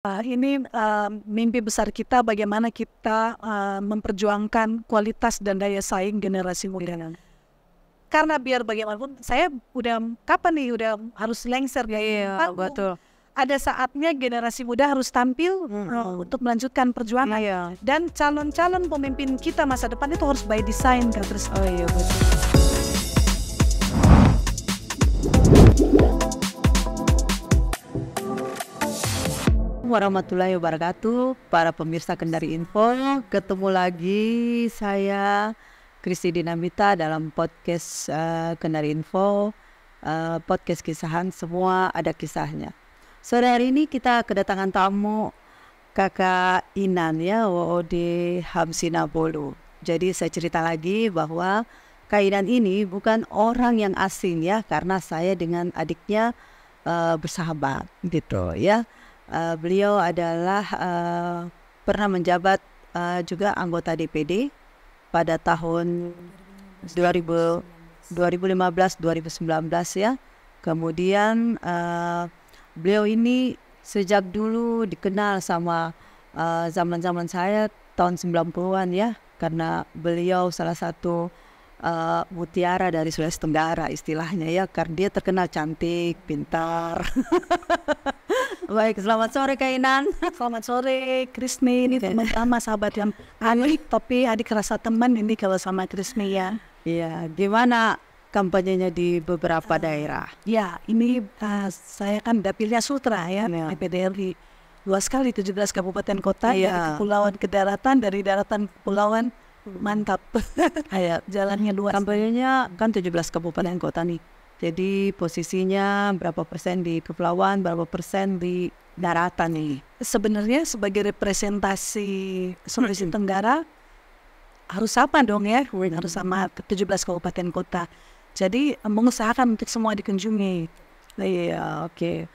Ini mimpi besar kita bagaimana kita memperjuangkan kualitas dan daya saing generasi muda. Karena biar bagaimanapun saya udah kapan nih udah harus lengser Iya, betul. Ada saatnya generasi muda harus tampil untuk melanjutkan perjuangan. Iya. Dan calon-calon pemimpin kita masa depan itu harus by design kan terus. Oh iya betul. Warahmatullahi wabarakatuh, para pemirsa Kendari Info. Ketemu lagi saya Kristi Dinamita dalam podcast Kendari Info, podcast kisahan, semua ada kisahnya. Sore hari ini kita kedatangan tamu Kakak Inan ya, WOD Hamsina Bolu. Jadi saya cerita lagi bahwa Kak Inan ini bukan orang yang asing ya, karena saya dengan adiknya bersahabat gitu ya. Beliau adalah pernah menjabat juga anggota DPD pada tahun 2015-2019 ya. Kemudian beliau ini sejak dulu dikenal sama zaman-zaman saya tahun 90-an ya, karena beliau salah satu mutiara dari Sulawesi Tenggara istilahnya ya, karena dia terkenal cantik, pintar. Baik, selamat sore Kak Inan. Selamat sore Krisni, ini teman lama sahabat yang aneh, tapi adik rasa teman ini kalau sama Krisni ya. Iya, gimana kampanyenya di beberapa daerah? Ya, ini saya kan dapilnya Sultra ya, DPD RI. Luas sekali 17 kabupaten kota, dari kepulauan ke daratan, dari daratan ke kepulauan, mantap. Jalannya luas. Kampanyenya kan 17 kabupaten kota nih. Jadi posisinya berapa persen di kepulauan, berapa persen di daratan nih? Sebenarnya sebagai representasi Sulawesi Tenggara harus sama dong ya, harus sama 17 kabupaten kota. Jadi mengusahakan untuk semua dikunjungi. Iya, oke.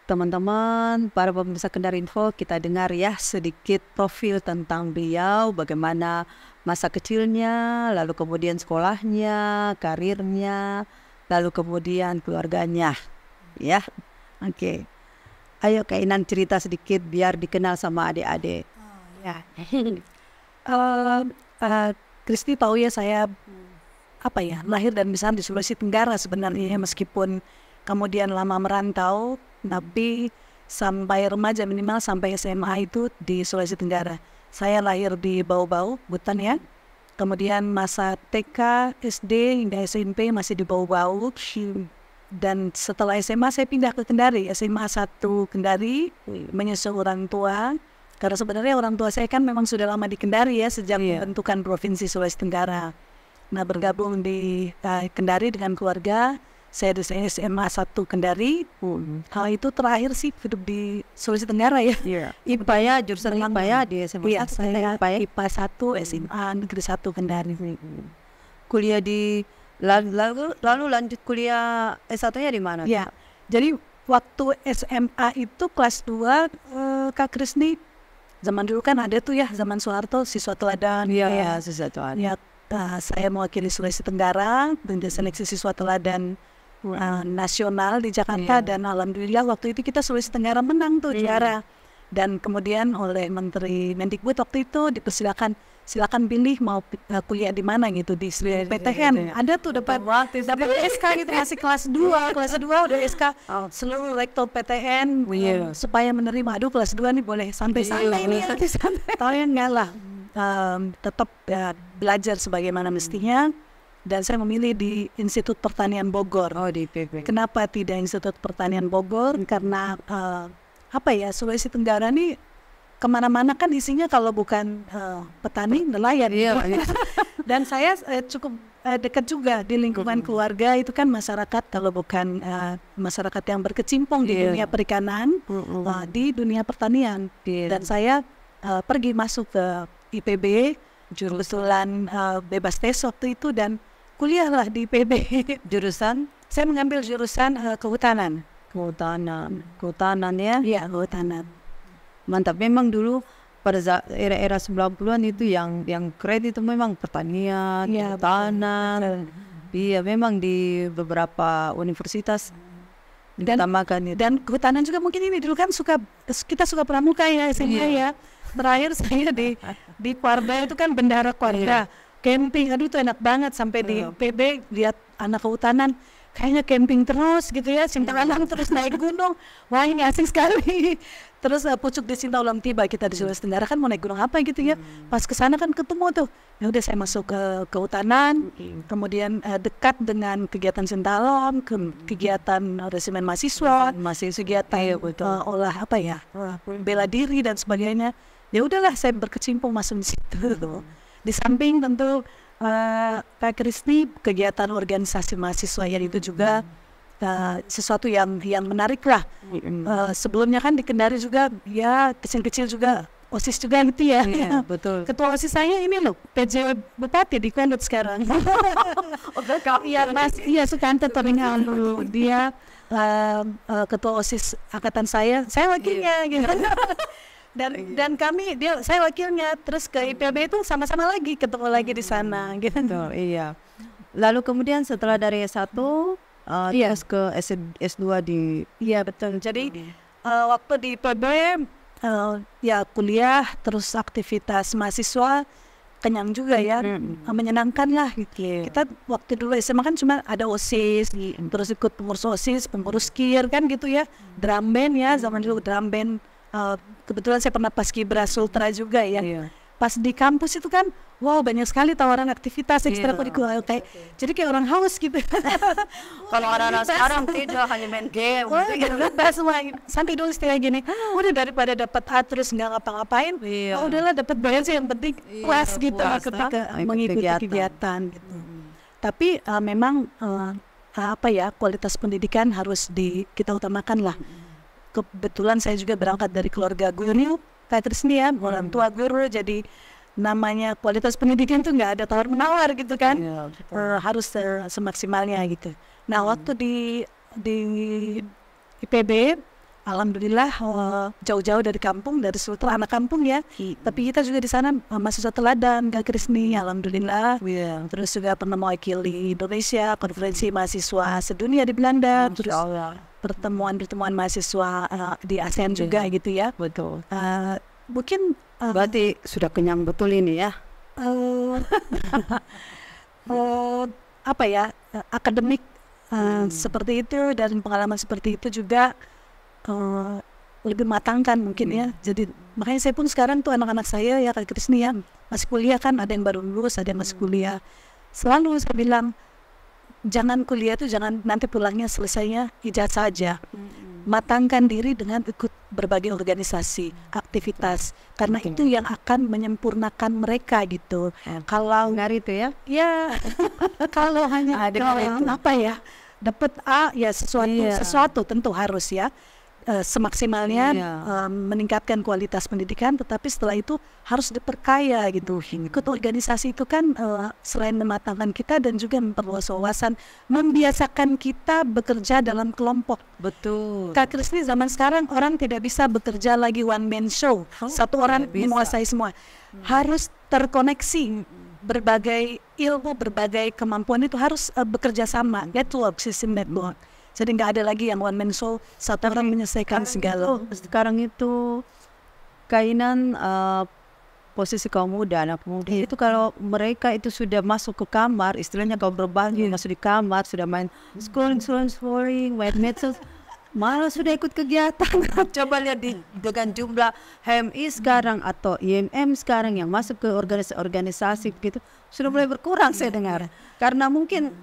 Teman-teman, para pemirsa Kendari Info, kita dengar ya sedikit profil tentang beliau, bagaimana masa kecilnya, lalu kemudian sekolahnya, karirnya, lalu kemudian keluarganya. Ya, oke. Ayo Kak Inan cerita sedikit biar dikenal sama adik-adik. Kristi tahu ya saya lahir dan besar di Sulawesi Tenggara sebenarnya, meskipun kemudian lama merantau, tapi sampai remaja minimal sampai SMA itu di Sulawesi Tenggara. Saya lahir di Bau-Bau, Butan ya. Kemudian masa TK, SD hingga SMP masih di Bau-Bau. Dan setelah SMA saya pindah ke Kendari, SMA 1 Kendari, menyusul orang tua. Karena sebenarnya orang tua saya kan memang sudah lama di Kendari ya, sejak pembentukan Provinsi Sulawesi Tenggara. Nah, bergabung di Kendari dengan keluarga. Saya di SMA 1 Kendari. Hal itu terakhir sih hidup di Sulawesi Tenggara ya. IPA ya, jurusan IPA ya di SMA. Iya, saya IPA 1 SMA Negeri 1 Kendari. Kuliah di lalu lanjut kuliah S1-nya di mana? Ya. Jadi waktu SMA itu kelas 2 Kak Krisni, zaman dulu kan ada tuh ya, zaman Soeharto, siswa teladan. Iya, siswa teladan. Ya, saya mewakili Sulawesi Tenggara dan seleksi siswa teladan nasional di Jakarta, dan alhamdulillah waktu itu kita Sulawesi Tenggara menang tuh juara. Dan kemudian oleh Menteri Mendikbud waktu itu silakan pilih mau kuliah di mana gitu, di PTN. Ada tuh dapat SK gitu, masih kelas 2 udah SK seluruh rektor PTN supaya menerima. Aduh, kelas 2 nih boleh santai-santai nih. Tahu ya, enggak lah. Tetap belajar sebagaimana mestinya. Dan saya memilih di Institut Pertanian Bogor. Oh, di IPB. Kenapa tidak Institut Pertanian Bogor? Karena Sulawesi Tenggara nih kemana-mana kan isinya kalau bukan petani, nelayan. Dan saya cukup dekat juga di lingkungan keluarga, itu kan masyarakat, kalau bukan masyarakat yang berkecimpung di dunia perikanan, di dunia pertanian. Dan saya pergi masuk ke IPB, jurusan bebas tes waktu itu, dan kuliahlah di IPB. Jurusan? Saya mengambil jurusan kehutanan. Kehutanan ya? Iya, kehutanan. Mantap, memang dulu pada era 90-an itu yang keren itu memang pertanian, kehutanan. Iya, memang di beberapa universitas Ditambahkan itu. Dan kehutanan juga mungkin ini dulu kan kita suka pramuka ya sehingga ya. Terakhir saya di Kwarda itu kan bendahara Kwarda. Camping, aduh itu enak banget sampai di PB lihat anak kehutanan. Kayaknya camping terus gitu ya, Sinta Alam terus naik gunung. Wah ini asing sekali. Terus pucuk di Sinta Ulam tiba kita di Sulawesi Tenggara kan mau naik gunung apa gitu ya. Pas kesana kan ketemu tuh. Ya udah saya masuk ke kehutanan, kemudian dekat dengan kegiatan Sinta Alam, kegiatan resimen mahasiswa, kegiatan olah apa ya, bela diri dan sebagainya. Ya udahlah saya berkecimpung masuk di situ. Di samping tentu Kak Kristi kegiatan organisasi mahasiswa yang itu juga sesuatu yang menarik lah. Sebelumnya kan di Kendari juga ya kecil-kecil juga OSIS juga gitu ya. Iya, betul. Ketua OSIS saya ini loh PJ Bupati di Kandut sekarang. Iya Mas, iya Sukanta Toringan dulu dia ketua OSIS angkatan saya wakilnya gitu. Dan kami saya wakilnya terus ke IPB itu sama-sama lagi ketemu lagi di sana gitu. Betul, iya. Lalu kemudian setelah dari S1 terus ke S2 di. Iya betul. Jadi waktu di IPB ya kuliah terus aktivitas mahasiswa kenyang juga ya, menyenangkan lah gitu. Kita waktu dulu SMA kan cuma ada OSIS, terus ikut pengurus OSIS, pengurus KIR kan gitu ya, drum band ya, zaman dulu drum band. Kebetulan saya pernah paskibra Sultra juga ya. Pas di kampus itu kan, wow banyak sekali tawaran aktivitas ekstrakurikuler kayak, jadi kayak orang haus gitu. Kalau anak-anak sekarang tidak hanya main game. Semua sampai dulu istilah gini, udah daripada dapat A terus nggak ngapa-ngapain, udahlah dapat bayar sih yang penting puas gitu ketika mengikuti kegiatan gitu. Tapi memang apa ya, kualitas pendidikan harus kita utamakan lah. Kebetulan saya juga berangkat dari keluarga guru, Kak Trisni ya, orang tua guru, jadi namanya kualitas pendidikan tuh nggak ada tawar menawar gitu kan, harus semaksimalnya gitu. Nah waktu di IPB, alhamdulillah jauh-jauh dari kampung, dari Sultra, anak kampung ya, tapi kita juga di sana mahasiswa teladan, Kak Krisni, alhamdulillah. Terus juga pernah mewakili Indonesia, konferensi mahasiswa sedunia di Belanda, terus pertemuan mahasiswa di ASEAN juga gitu ya. Betul. Mungkin berarti sudah kenyang betul ini ya. Apa ya, akademik seperti itu dan pengalaman seperti itu juga lebih matangkan mungkin ya. Jadi makanya saya pun sekarang tuh anak-anak saya ya Kak Krisni ya masih kuliah kan, ada yang baru lulus, ada yang masih kuliah. Selalu saya bilang jangan kuliah tuh jangan nanti pulangnya selesainya ijazah saja. Matangkan diri dengan ikut berbagai organisasi, aktivitas, karena itu yang akan menyempurnakan mereka gitu. Kalau ngari itu ya? Ya, kalau hanya apa ya, dapat A ya sesuatu tentu harus ya. Semaksimalnya meningkatkan kualitas pendidikan, tetapi setelah itu harus diperkaya gitu. Ikut organisasi itu kan selain mematangkan kita dan juga memperluas wawasan, membiasakan kita bekerja dalam kelompok. Betul. Kak Krisni, zaman sekarang orang tidak bisa bekerja lagi one man show, satu orang menguasai semua. Harus terkoneksi. Berbagai ilmu, berbagai kemampuan itu harus bekerja sama, network, sistem network. Jadi nggak ada lagi yang one man show, satu orang menyelesaikan segala. Sekarang itu kainan posisi kaum muda, anak muda itu kalau mereka itu sudah masuk ke kamar, istilahnya kaum berbagi, masuk di kamar, sudah main scrolling, main medsos, malah sudah ikut kegiatan. Coba lihat dengan jumlah HMI sekarang atau IMM sekarang yang masuk ke organisasi gitu, sudah mulai berkurang saya dengar. Karena mungkin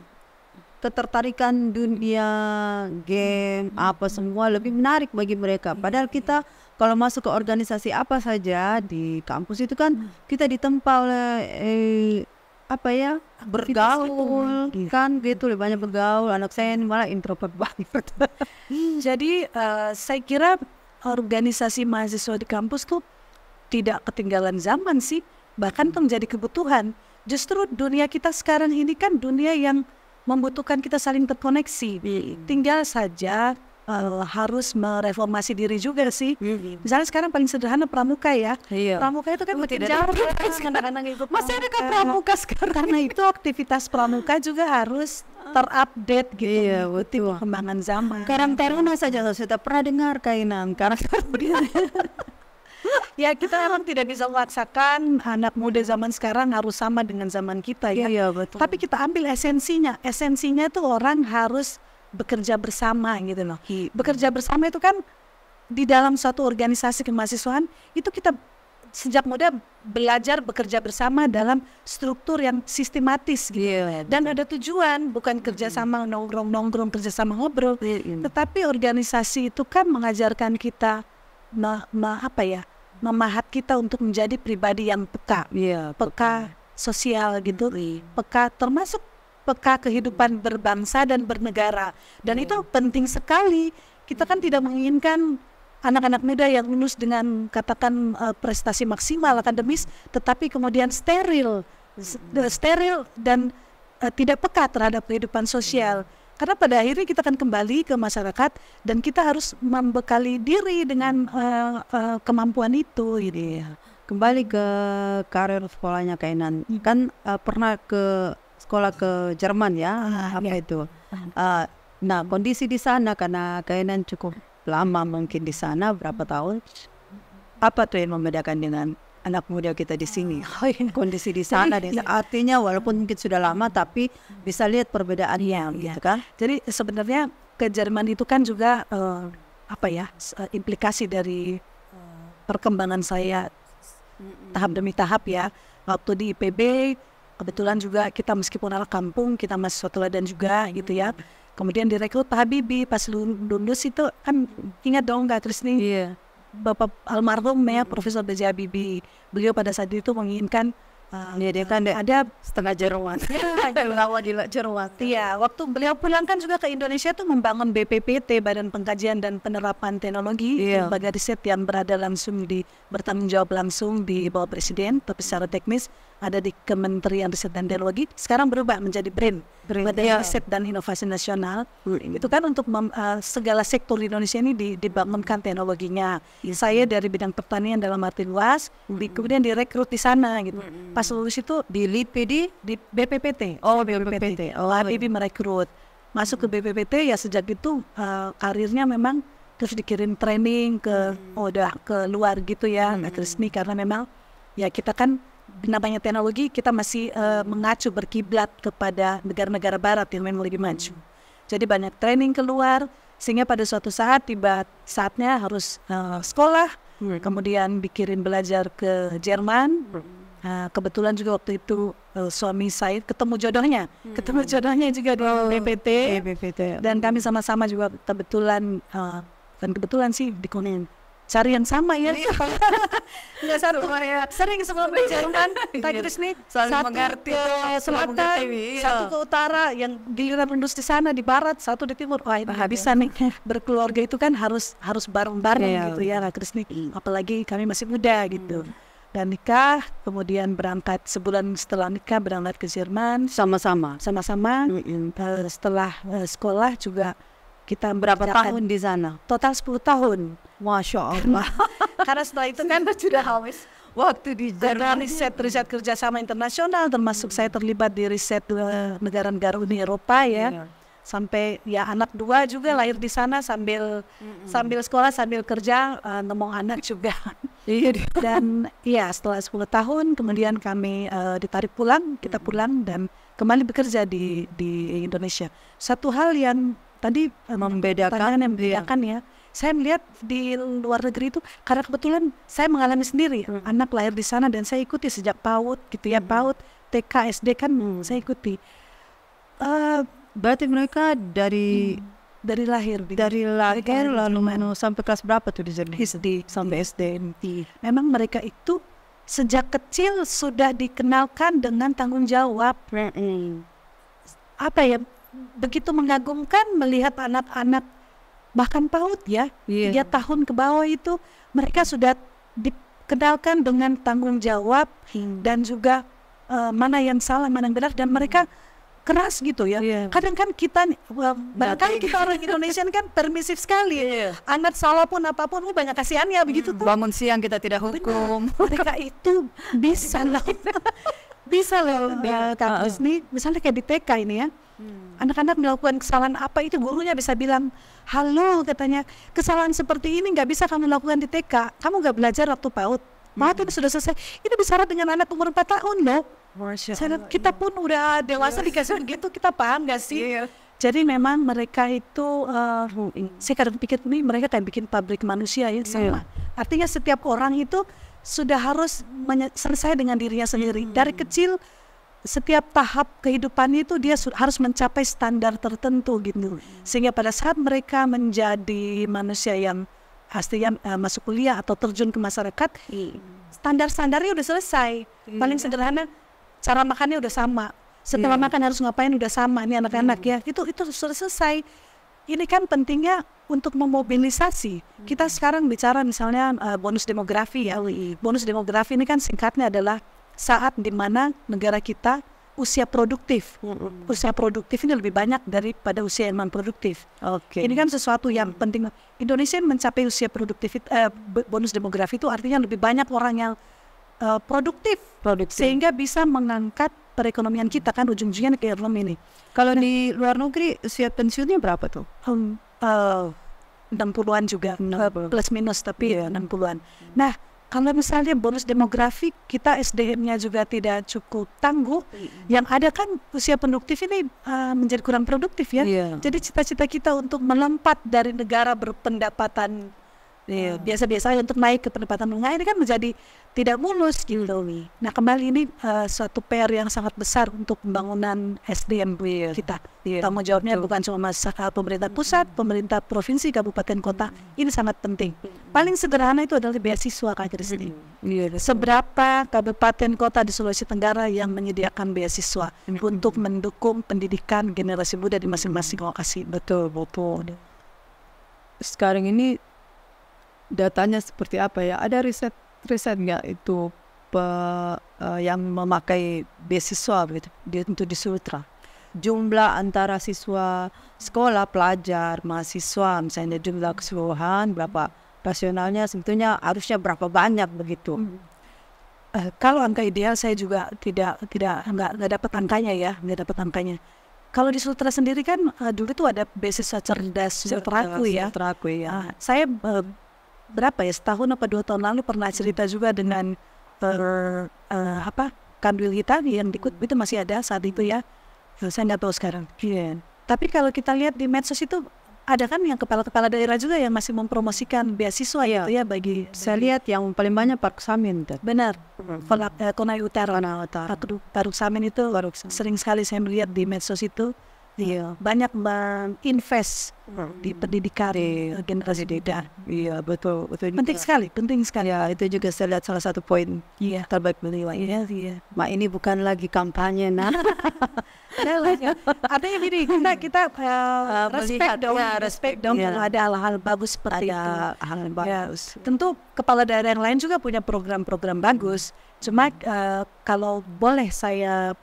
ketertarikan dunia game apa semua lebih menarik bagi mereka. Padahal kita kalau masuk ke organisasi apa saja di kampus itu kan kita ditempa oleh bergaul kan gitu, lebih banyak bergaul. Anak saya ini malah introvert banget. Jadi saya kira organisasi mahasiswa di kampus tuh tidak ketinggalan zaman sih, bahkan tuh menjadi kebutuhan. Justru dunia kita sekarang ini kan dunia yang membutuhkan kita saling terkoneksi. Tinggal saja harus mereformasi diri juga sih. Misalnya sekarang paling sederhana pramuka ya. Pramuka itu kan makin jauh. Masih ada pramuka sekarang. Karena itu aktivitas pramuka juga harus terupdate gitu, Iya, mengikuti betul. perkembangan zaman. Karang Taruna saja sudah pernah dengar kainan Karang Taruna. Ya kita emang tidak bisa memaksakan anak muda zaman sekarang harus sama dengan zaman kita ya. Iya, betul. Tapi kita ambil esensinya. Esensinya itu orang harus bekerja bersama gitu loh. Bekerja bersama itu kan di dalam suatu organisasi kemahasiswaan itu kita sejak muda belajar bekerja bersama dalam struktur yang sistematis gitu. Iya, Dan ada tujuan, bukan kerjasama nongkrong-nongkrong, kerjasama ngobrol. Tetapi organisasi itu kan mengajarkan kita memahat kita untuk menjadi pribadi yang peka, Iya, peka sosial gitu, peka termasuk peka kehidupan berbangsa dan bernegara. Dan itu penting sekali. Kita kan tidak menginginkan anak-anak muda yang lulus dengan katakan prestasi maksimal akademis, tetapi kemudian steril dan tidak peka terhadap kehidupan sosial. Karena pada akhirnya kita akan kembali ke masyarakat dan kita harus membekali diri dengan kemampuan itu. Gitu. Kembali ke karir sekolahnya Kainan, kan pernah ke sekolah ke Jerman ya, itu. Nah, kondisi di sana karena Kainan cukup lama mungkin di sana, berapa tahun? Apa tuh yang membedakan dengan anak muda kita di sini? Kondisi di sana, artinya walaupun mungkin sudah lama tapi bisa lihat perbedaannya, gitu kan? Jadi sebenarnya ke Jerman itu kan juga implikasi dari perkembangan saya tahap demi tahap ya. Waktu di IPB kebetulan juga kita meskipun anak kampung, kita mahasiswa teladan juga gitu ya. Kemudian direkrut Pak Habibie pas lulus itu kan ingat dong Kak Krisni? Iya. Bapak almarhum ya Profesor B.J. Habibie, beliau pada saat itu menginginkan dia kan ada setengah Jerman. Lawan di Jerman. Iya, waktu beliau pulang kan juga ke Indonesia tuh membangun BPPT, Badan Pengkajian dan Penerapan Teknologi, lembaga riset yang bertanggung jawab langsung di bawah Presiden, tapi secara teknis ada di Kementerian Riset dan Teknologi. Sekarang berubah menjadi BRIN, Badan Riset dan Inovasi Nasional. Itu kan untuk segala sektor di Indonesia ini dibangunkan teknologinya. Saya dari bidang pertanian dalam arti luas, kemudian direkrut di sana gitu. Pas lulus itu di BPPT. BPPT. Habibie merekrut. Masuk ke BPPT ya sejak itu karirnya memang terus dikirim training ke luar gitu ya, resmi karena memang ya kita kan namanya teknologi kita masih mengacu berkiblat kepada negara-negara barat yang memang lebih maju. Jadi banyak training keluar sehingga pada suatu saat tiba saatnya harus sekolah, kemudian dikirim belajar ke Jerman. Kebetulan juga waktu itu suami saya ketemu jodohnya juga di BPPT. Dan kami sama-sama juga kebetulan sih di Konen cari yang sama ya. Nggak satu sering sebelum ke Jerman Kak Krisni satu ke selatan, satu ke utara, yang giliran lulus di sana di barat, satu di timur. Wah ini bisa nih, berkeluarga itu kan harus bareng-bareng gitu ya Kak Krisni, apalagi kami masih muda gitu. Dan nikah, kemudian berangkat sebulan setelah nikah berangkat ke Jerman sama-sama. Setelah sekolah juga kita berapa tahun di sana? Total 10 tahun. Masya Allah. Karena setelah itu kan sudah habis waktu di Jerman, riset kerjasama internasional, termasuk saya terlibat di riset negara-negara Uni Eropa ya. Sampai ya anak 2 juga lahir di sana sambil sekolah sambil kerja, ngomong anak juga. Dan ya setelah 10 tahun kemudian kami ditarik pulang, kita pulang dan kembali bekerja di Indonesia. Satu hal yang tadi membedakan ya, saya melihat di luar negeri itu karena kebetulan saya mengalami sendiri, anak lahir di sana dan saya ikuti sejak PAUD gitu ya, PAUD, TK, SD kan saya ikuti. Berarti mereka dari lahir lalu sampai kelas berapa tuh di Jerman? SD sampai SD. Memang mereka itu sejak kecil sudah dikenalkan dengan tanggung jawab. Begitu mengagumkan melihat anak-anak bahkan PAUD ya, 3 tahun ke bawah itu mereka sudah dikenalkan dengan tanggung jawab dan juga mana yang salah, mana yang benar, dan mereka keras gitu ya. Kadang kan kita barangkali kita orang Indonesia kan permisif sekali. Anak salah pun apapun banyak kasihannya begitu tuh. Bangun siang kita tidak hukum. Mereka itu bisa loh. Bisa loh, Kak Krisni, misalnya kayak di TK ini ya, anak-anak melakukan kesalahan apa itu gurunya bisa bilang, halo katanya, kesalahan seperti ini nggak bisa kamu lakukan di TK, kamu nggak belajar waktu PAUD. PAUD itu sudah selesai, itu bicara dengan anak umur 4 tahun loh. Kita pun udah dewasa dikasih begitu, kita paham nggak sih? Jadi memang mereka itu, saya kadang pikir nih mereka kayak bikin pabrik manusia ya sama. Artinya setiap orang itu sudah harus selesai dengan dirinya sendiri. Dari kecil, setiap tahap kehidupannya itu dia harus mencapai standar tertentu gitu. Sehingga pada saat mereka menjadi manusia yang pastinya masuk kuliah atau terjun ke masyarakat, standar-standarnya udah selesai. Paling sederhana, cara makannya udah sama. Setelah makan harus ngapain udah sama. Ini anak-anak ya, itu sudah selesai. Ini kan pentingnya untuk memobilisasi. Kita sekarang bicara misalnya bonus demografi ya. Bonus demografi ini kan singkatnya adalah saat di mana negara kita usia produktif. Usia produktif ini lebih banyak daripada usia yang non-produktif. Ini kan sesuatu yang penting. Indonesia mencapai usia produktif, bonus demografi itu artinya lebih banyak orang yang produktif. Sehingga bisa mengangkat perekonomian kita kan ujung-ujungnya ke ekonomi ini. Kalau di luar negeri usia pensiunnya berapa tuh? 60-an juga, plus minus tapi 60-an. Nah, kalau misalnya bonus demografi kita SDM-nya juga tidak cukup tangguh, yang ada kan usia produktif ini menjadi kurang produktif ya. Jadi cita-cita kita untuk melompat dari negara berpendapatan biasa-biasa untuk naik ke pendapatan menengah ini kan menjadi tidak mulus gitu. Nah kembali ini suatu PR yang sangat besar untuk pembangunan SDM kita. Tanggung jawabnya bukan cuma pemerintah pusat, pemerintah provinsi, kabupaten, kota. Ini sangat penting. Paling sederhana itu adalah beasiswa Kak Krisni. Seberapa kabupaten kota di Sulawesi Tenggara yang menyediakan beasiswa untuk mendukung pendidikan generasi muda di masing-masing lokasi. Betul. Sekarang ini datanya seperti apa ya? Ada riset nggak itu yang memakai beasiswa gitu untuk di Sultra? Jumlah antara siswa sekolah, pelajar, mahasiswa, misalnya jumlah keseluruhan berapa, rasionalnya sebetulnya harusnya berapa banyak begitu? Kalau angka ideal saya juga nggak dapat angkanya. Kalau di Sultra sendiri kan dulu itu ada beasiswa cerdas Sultraku ya. Saya setahun apa 2 tahun lalu pernah cerita juga dengan Kanwil kita yang ikut itu masih ada saat itu ya. Saya nggak tahu sekarang. Tapi kalau kita lihat di medsos itu ada kan yang kepala-kepala daerah juga yang masih mempromosikan beasiswa gitu ya bagi. Saya lihat yang paling banyak Park Samin. Benar. Konai Utara. Park Samin itu sering sekali saya melihat di medsos itu. Banyak menginvest di pendidikan generasi muda. Betul. Penting sekali. Ya, itu juga saya lihat salah satu poin terbaik beliau. Mak ini bukan lagi kampanye, Artinya gini, kita respect dong kalau ada hal-hal bagus seperti itu. Hal bagus. Tentu kepala daerah yang lain juga punya program-program bagus. Cuma kalau boleh saya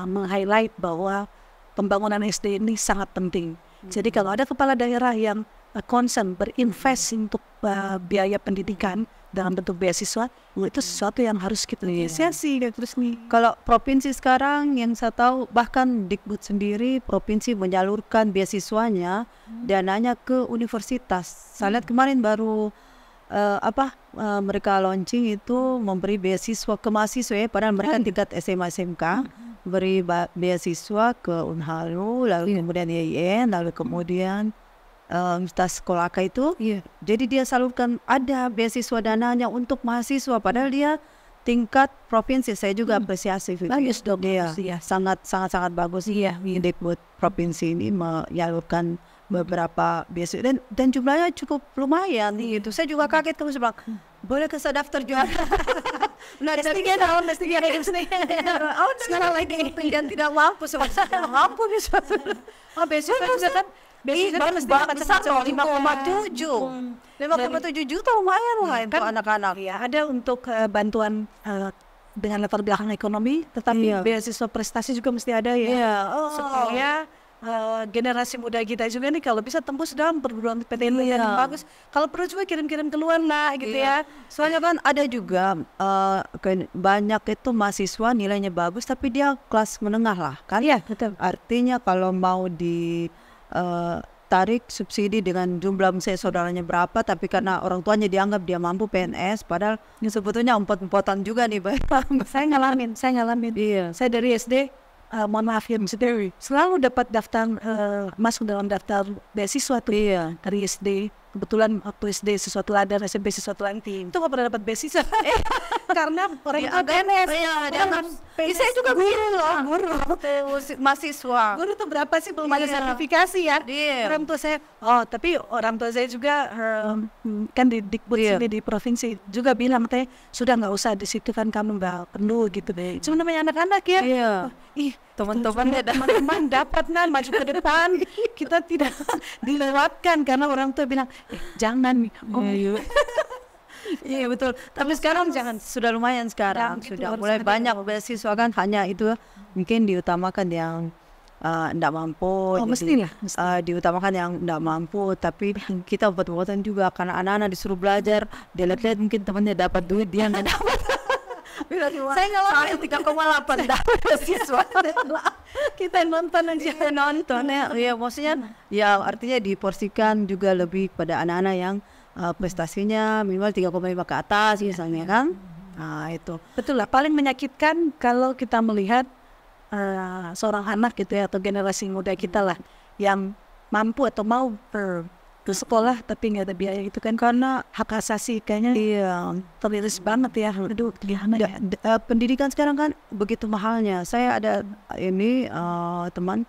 meng-highlight bahwa pembangunan SD ini sangat penting. Jadi kalau ada kepala daerah yang concern berinvest untuk biaya pendidikan dalam bentuk beasiswa, itu sesuatu yang harus kita apresiasi. Terus nih, kalau provinsi sekarang yang saya tahu bahkan Dikbud sendiri provinsi menyalurkan beasiswanya dananya ke universitas. Saya lihat kemarin baru mereka launching itu memberi beasiswa ke mahasiswa padahal mereka tingkat SMA SMK. Beri beasiswa ke Unharu, lalu kemudian IAIN, lalu kemudian Universitas Kolaka itu. Jadi dia salurkan ada beasiswa dananya untuk mahasiswa, padahal dia tingkat provinsi. Saya juga apresiasi. Bagus dong. Sangat bagus. Dikbud provinsi ini menyalurkan beberapa beasiswa dan jumlahnya cukup lumayan gitu. Saya juga kaget kalau saya bilang, boleh ke saya daftar juga. Sekarang lagi dan tidak mampu sebenarnya. Mampu bisa. Beasiswa kan besar 5,7 juta lumayan lah untuk anak-anak. Ada untuk bantuan dengan latar belakang ekonomi, tetapi beasiswa prestasi juga mesti ada ya. Supaya generasi muda kita juga nih kalau bisa tembus dalam perguruan PTN yang bagus. Kalau perlu juga kirim-kirim keluar lah gitu ya. Soalnya kan ada juga banyak itu mahasiswa nilainya bagus tapi dia kelas menengah lah kan. Iya, betul. Artinya kalau mau di tarik subsidi dengan jumlah misalnya saudaranya berapa, tapi karena orang tuanya dianggap dia mampu PNS, padahal sebetulnya empot-empotan juga nih, Saya ngalamin. Iya. Saya dari SD, mohon maaf ya, selalu dapat daftar masuk dalam daftar beasiswa tuh. Iya. Dari SD. Kebetulan waktu SD sesuatu ladar, SMP sesuatu lantin. Itu gak pernah dapat beasiswa. Karena orang itu PNS. Saya juga guru. Mahasiswa. Guru tuh berapa sih belum ada sertifikasi ya? Orang tua saya, tapi orang tua saya juga kan di Dikbud sini di provinsi juga bilang katanya sudah nggak usah di situ kan kamu nggak perlu gitu deh. Cuma namanya anak-anak ya. Teman-teman dapat maju ke depan, kita tidak dilewatkan karena orang tua bilang jangan nih. Iya betul. Tapi sekarang sudah lumayan sekarang. Sudah mulai banyak beasiswa kan, hanya itu mungkin diutamakan yang tidak mampu. Mestilah. Diutamakan yang tidak mampu, tapi kita buat-buatan juga karena anak-anak disuruh belajar, dia lihat mungkin temannya dapat duit, dia nggak dapat. Saya ngalamin 3,8 dapat beasiswa. Kita nonton aja. Ya maksudnya ya artinya diporsikan juga lebih pada anak-anak yang prestasinya minimal 3,5 ke atas misalnya kan. Nah itu betul lah, paling menyakitkan kalau kita melihat seorang anak gitu ya, atau generasi muda kita lah yang mampu atau mau ke sekolah tapi nggak ada biaya, itu kan karena hak asasi kayaknya terliris banget ya. Aduh, gimana ya? Pendidikan sekarang kan begitu mahalnya. Saya ada ini teman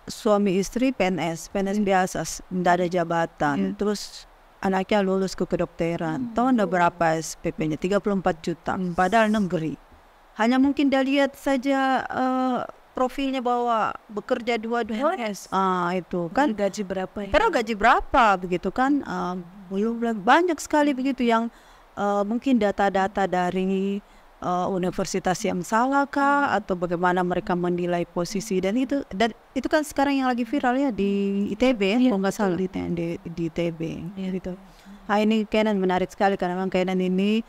suami istri PNS biasa, tidak ada jabatan. Terus anaknya lulus ke kedokteran. Tahu anda berapa SPP-nya? 34 juta. Padahal negeri. Hanya mungkin dia lihat saja profilnya bahwa bekerja dua-dua. Itu kan gaji berapa ya? Karena gaji berapa begitu kan? Belum banyak sekali begitu yang mungkin data-data dari universitas yang salah kah, atau bagaimana mereka menilai posisi, dan itu kan sekarang yang lagi viral ya di ITB ya, kalau nggak salah di ITB gitu. Nah ini Kenan menarik sekali karena memang Kenan ini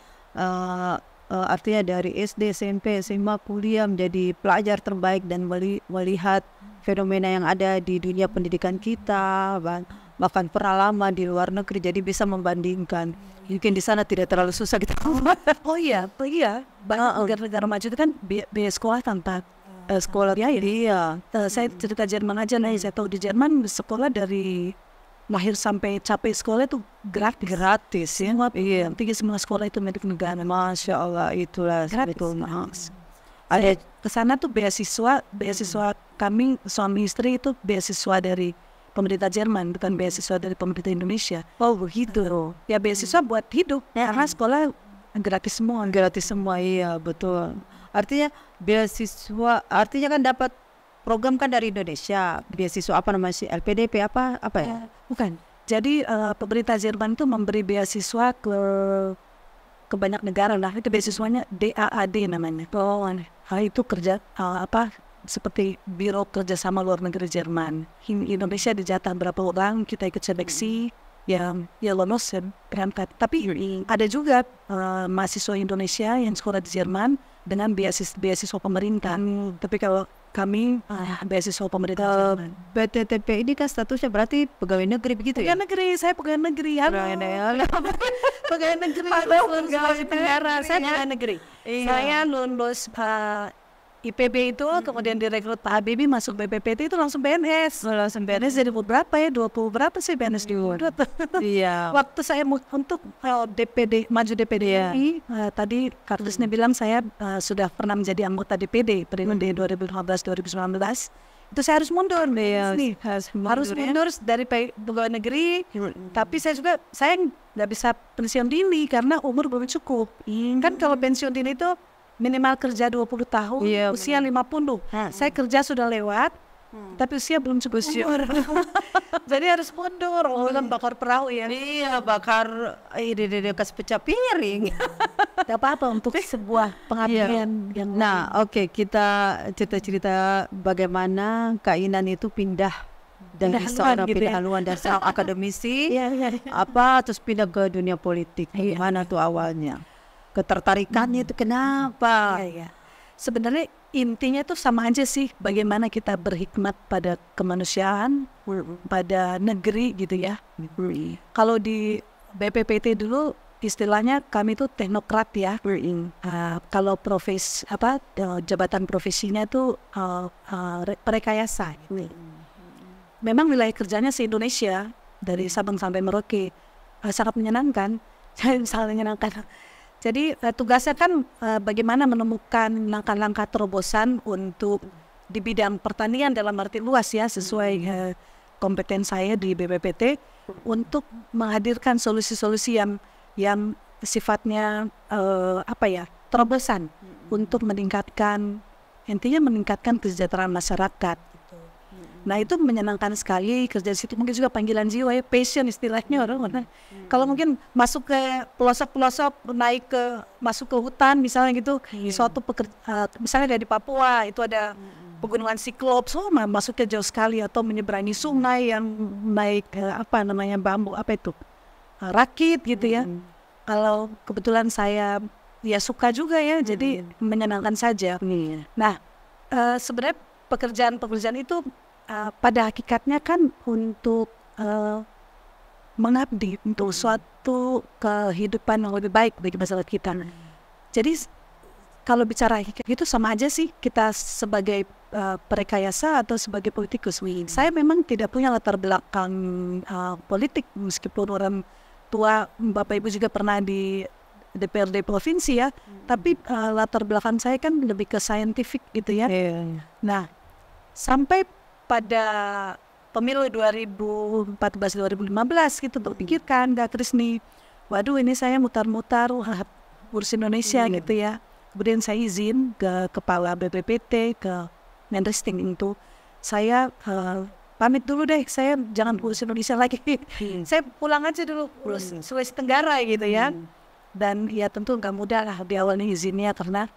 artinya dari SD, SMP, SMA, kuliah menjadi pelajar terbaik dan melihat fenomena yang ada di dunia pendidikan kita, bahkan pengalaman di luar negeri, jadi bisa membandingkan. Mungkin di sana tidak terlalu susah kita. Banyak negara-negara maju itu kan biaya sekolah tanpa sekolah ya. Iya. Saya cerita Jerman aja nih, saya tahu di Jerman sekolah dari lahir sampai capek sekolah itu gratis ya. Iya. Semua sekolah itu milik negara. Masya Allah, itulah betul. Ada kesana tuh beasiswa kami suami istri itu beasiswa dari pemerintah Jerman, bukan beasiswa dari pemerintah Indonesia. Oh begitu. Ya beasiswa buat hidup. Karena sekolah gratis semua. Iya betul. Artinya beasiswa, artinya kan dapat program kan dari Indonesia. Beasiswa apa namanya sih? LPDP apa ya? Bukan. Jadi pemerintah Jerman itu memberi beasiswa ke banyak negara lah. Itu beasiswanya DAAD namanya. Itu kerja seperti Biro Kerjasama Luar Negeri Jerman. Indonesia dijatah berapa orang, kita ikut seleksi, ya lolos dan berangkat. Tapi ada juga mahasiswa Indonesia yang sekolah di Jerman dengan beasiswa pemerintah. Tapi kalau kami beasiswa pemerintah Jerman. BTTP ini kan statusnya berarti pegawai negeri begitu ya? Saya pegawai negeri. Pegawai negara. Saya pegawai negeri. Saya lulus IPB itu, kemudian direkrut Pak Habibie masuk BPPT itu langsung PNS. Jadi berapa ya? 20 berapa sih PNS di luar? Iya. Waktu saya untuk DPD, maju DPD ini, tadi Kartusnya bilang saya sudah pernah menjadi anggota DPD periode 2015-2019. Itu saya harus mundur harus mundur dari pegawai negeri. Tapi saya nggak bisa pensiun dini karena umur belum cukup. Kan kalau pensiun dini itu minimal kerja 20 tahun, usia 50. Saya kerja sudah lewat, tapi usia belum cukup. Jadi harus mundur. Bakar perahu ya. Iya, bakar kasih pecah piring. Tidak apa-apa untuk sebuah pengabdian yang Nah, oke, kita cerita-cerita bagaimana keinginan itu pindah dari Pindah haluan seorang gitu pindah ya. haluan dari seorang akademisi Iya. terus pindah ke dunia politik. Gimana tuh awalnya? Ketertarikannya itu kenapa? Iya. Sebenarnya intinya tuh sama aja sih, bagaimana kita berhikmat pada kemanusiaan, pada negeri gitu ya. Kalau di BPPT dulu istilahnya kami tuh teknokrat ya. Kalau jabatan profesinya tuh perekayasa. Gitu. Memang wilayah kerjanya se-Indonesia dari Sabang sampai Merauke sangat menyenangkan, sangat menyenangkan. Jadi tugasnya kan bagaimana menemukan langkah-langkah terobosan untuk di bidang pertanian dalam arti luas ya, sesuai kompeten saya di BPPT untuk menghadirkan solusi-solusi yang sifatnya terobosan untuk meningkatkan kesejahteraan masyarakat. Nah itu menyenangkan sekali kerja di situ, mungkin juga panggilan jiwa ya, passion istilahnya orang. Kalau mungkin masuk ke pelosok-pelosok, masuk ke hutan misalnya gitu, suatu misalnya dari Papua itu ada pegunungan Siklops, masuknya jauh sekali, atau menyeberangi sungai yang naik bambu rakit gitu ya. Kalau kebetulan saya ya suka juga ya, jadi menyenangkan saja. Nah sebenarnya pekerjaan itu pada hakikatnya kan untuk mengabdi untuk suatu kehidupan yang lebih baik bagi masyarakat kita. Jadi kalau bicara hakikat itu sama aja sih, kita sebagai perekayasa atau sebagai politikus. Saya memang tidak punya latar belakang politik, meskipun orang tua Bapak Ibu juga pernah di DPRD provinsi ya, tapi latar belakang saya kan lebih ke saintifik gitu ya. Nah sampai pada pemilu 2014-2015 gitu terpikirkan, Kak Krisni, waduh ini saya mutar-mutar urus Indonesia gitu ya. Kemudian saya izin ke kepala BPPT, ke Menristek itu, saya pamit dulu deh, saya jangan urus Indonesia lagi. Saya pulang aja dulu urus Sulawesi Tenggara gitu ya. Dan ya tentu nggak mudah lah di awalnya izinnya, karena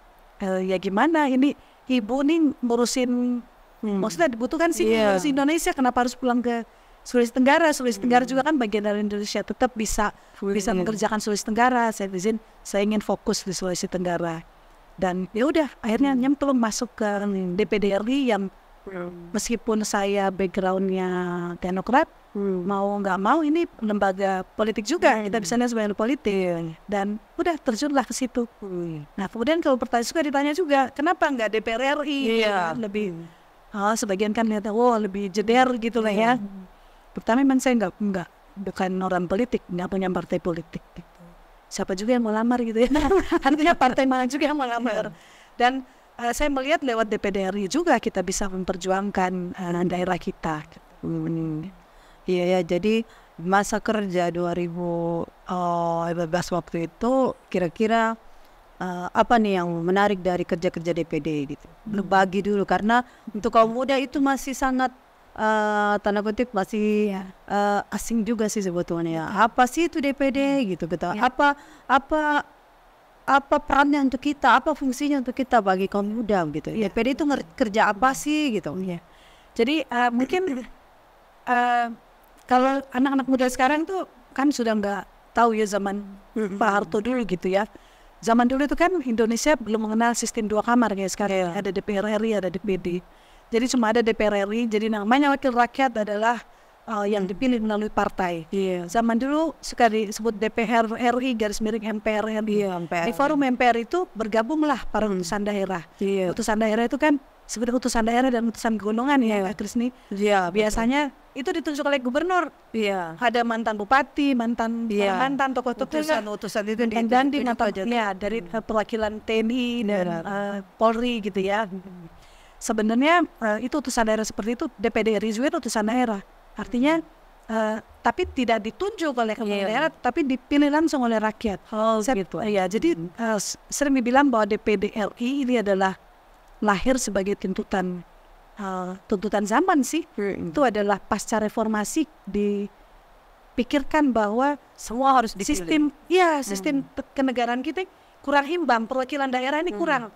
ya gimana ini ibu nih ngurusin maksudnya dibutuhkan sih ngurusin Indonesia, kenapa harus pulang ke Sulawesi Tenggara? Sulawesi Tenggara juga kan bagian dari Indonesia, tetap bisa mengerjakan Sulawesi Tenggara. Saya izin, saya ingin fokus di Sulawesi Tenggara. Dan ya udah akhirnya nyemplung masuk ke DPD RI yang meskipun saya backgroundnya teknokrat, mau nggak mau ini lembaga politik juga, kita bisa lihat sebagai politik. Dan udah terjunlah ke situ. Nah kemudian kalau pertanyaan juga ditanya juga, kenapa nggak DPR RI? Lebih sebagian kan lihat, lebih jeder gitu lah ya. Pertama memang saya bukan orang politik, nggak punya partai politik gitu. Siapa juga yang mau lamar gitu ya. Artinya partai mana juga yang mau lamar. Dan saya melihat lewat DPD RI juga kita bisa memperjuangkan daerah kita. Iya ya, jadi masa kerja 2015 waktu itu kira-kira apa nih yang menarik dari kerja-kerja DPD gitu? Bagi dulu, karena untuk kaum muda itu masih sangat tanda kutip masih asing juga sih sebetulnya. Apa sih itu DPD gitu? Apa perannya untuk kita? Apa fungsinya untuk kita bagi kaum muda gitu? DPD itu kerja apa sih gitu? Jadi mungkin kalau anak-anak muda sekarang tuh kan sudah nggak tahu ya zaman Pak Harto dulu gitu ya. Zaman dulu itu kan Indonesia belum mengenal sistem 2 kamar kayak sekarang. Ada DPR RI, ada DPD. Jadi cuma ada DPR RI, jadi namanya wakil rakyat adalah yang dipilih melalui partai. Zaman dulu suka disebut DPR RI _MPR RI. Di forum MPR itu bergabunglah para utusan daerah. Utusan daerah itu kan sebenarnya utusan daerah dan utusan golongan ya, Kak Krisni. Biasanya itu ditunjuk oleh gubernur. Ada mantan bupati, mantan tokoh-tokoh, utusan itu dan dari perwakilan TNI dan Polri gitu ya. Sebenarnya itu utusan daerah seperti itu, DPD RI juga utusan daerah. Artinya tapi tidak ditunjuk oleh kepala daerah, tapi dipilih langsung oleh rakyat. Jadi sering dibilang bahwa DPD RI ini adalah lahir sebagai tuntutan zaman sih. Itu adalah pasca reformasi dipikirkan bahwa semua harus dipilih. Sistem kenegaraan kita kurang imbang, perwakilan daerah ini kurang.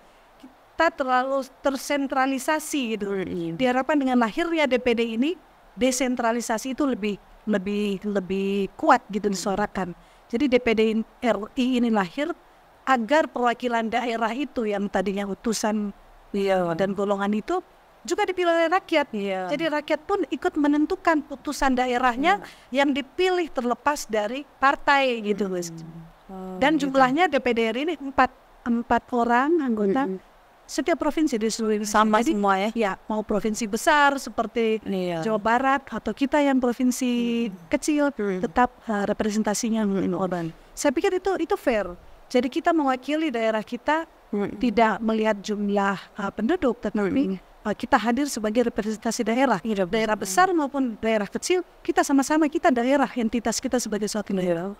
Kita terlalu tersentralisasi gitu. Diharapkan dengan lahirnya DPD ini, desentralisasi itu lebih kuat gitu disuarakan. Jadi DPD RI ini lahir agar perwakilan daerah itu yang tadinya utusan dan golongan itu juga dipilih oleh rakyat. Jadi rakyat pun ikut menentukan putusan daerahnya yang dipilih terlepas dari partai gitu. Dan jumlahnya DPD RI ini empat orang anggota setiap provinsi di seluruh Indonesia. Sama semua ya? Ya, mau provinsi besar seperti Jawa Barat atau kita yang provinsi kecil tetap representasinya orang. Saya pikir itu fair. Jadi kita mewakili daerah kita tidak melihat jumlah penduduk, tetapi kita hadir sebagai representasi daerah. Daerah besar maupun daerah kecil, kita sama-sama kita daerah, entitas kita sebagai suatu daerah.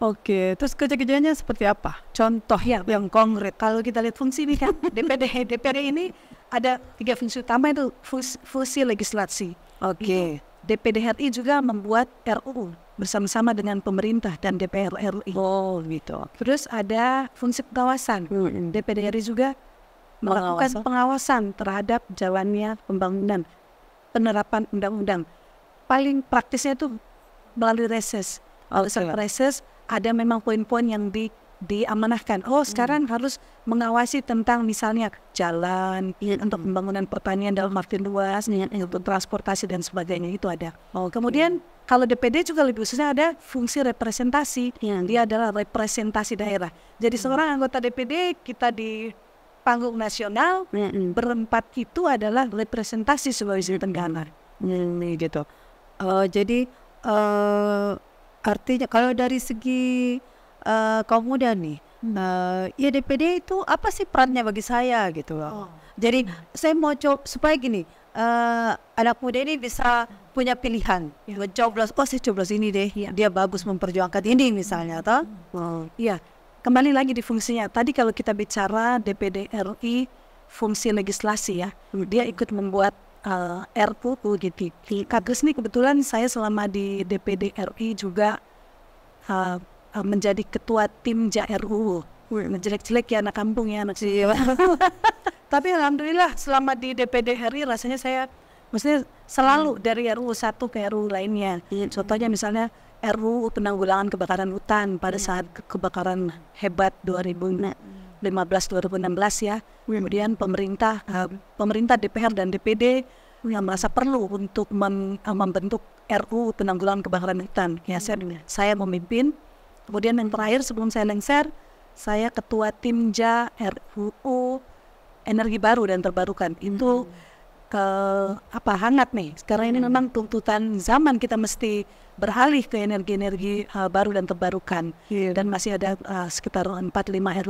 Oke, terus kerja-kerjanya seperti apa? Contoh yang konkret. Kalau kita lihat fungsi ini kan, DPD ini ada 3 fungsi utama, itu fungsi legislasi. Oke. DPD RI juga membuat RUU bersama-sama dengan pemerintah dan DPR RI. Oh gitu. Terus ada fungsi pengawasan. DPD RI juga melakukan pengawasan terhadap jalannya pembangunan, penerapan undang-undang. Paling praktisnya itu melalui reses. Reses ada memang poin-poin yang diamanahkan. Sekarang harus mengawasi tentang misalnya jalan untuk pembangunan pertanian dalam arti luas, untuk transportasi dan sebagainya, itu ada. Kemudian kalau DPD juga lebih khususnya ada fungsi representasi. Dia adalah representasi daerah. Jadi seorang anggota DPD kita di panggung nasional berempat itu adalah representasi Sulawesi Tenggara. Gitu. Jadi artinya kalau dari segi kaum muda nih, ya DPD itu apa sih perannya bagi saya gitu loh. Jadi saya mau coba supaya gini, anak muda ini bisa punya pilihan. Coblos, saya coblos ini deh, dia bagus memperjuangkan ini misalnya, toh? Iya, kembali lagi di fungsinya. Tadi kalau kita bicara DPD RI fungsi legislasi ya, dia ikut membuat RUU gitu. Kak Krisni kebetulan saya selama di DPD RI juga menjadi ketua tim RUU. Jelek-jelek ya anak kampung ya anak sih. Tapi alhamdulillah selama di DPD RI rasanya saya maksudnya selalu dari RUU satu ke RUU lainnya. Contohnya misalnya RUU penanggulangan kebakaran hutan pada saat kebakaran hebat 2015-2016 ya. Kemudian pemerintah DPR dan DPD yang merasa perlu untuk membentuk RUU penanggulangan kebakaran hutan. Ya, saya memimpin. Kemudian yang terakhir sebelum saya lengser, saya ketua tim RUU energi baru dan terbarukan. Itu hangat nih. Sekarang ini memang tuntutan zaman, kita mesti beralih ke energi baru dan terbarukan. Dan masih ada sekitar 4-5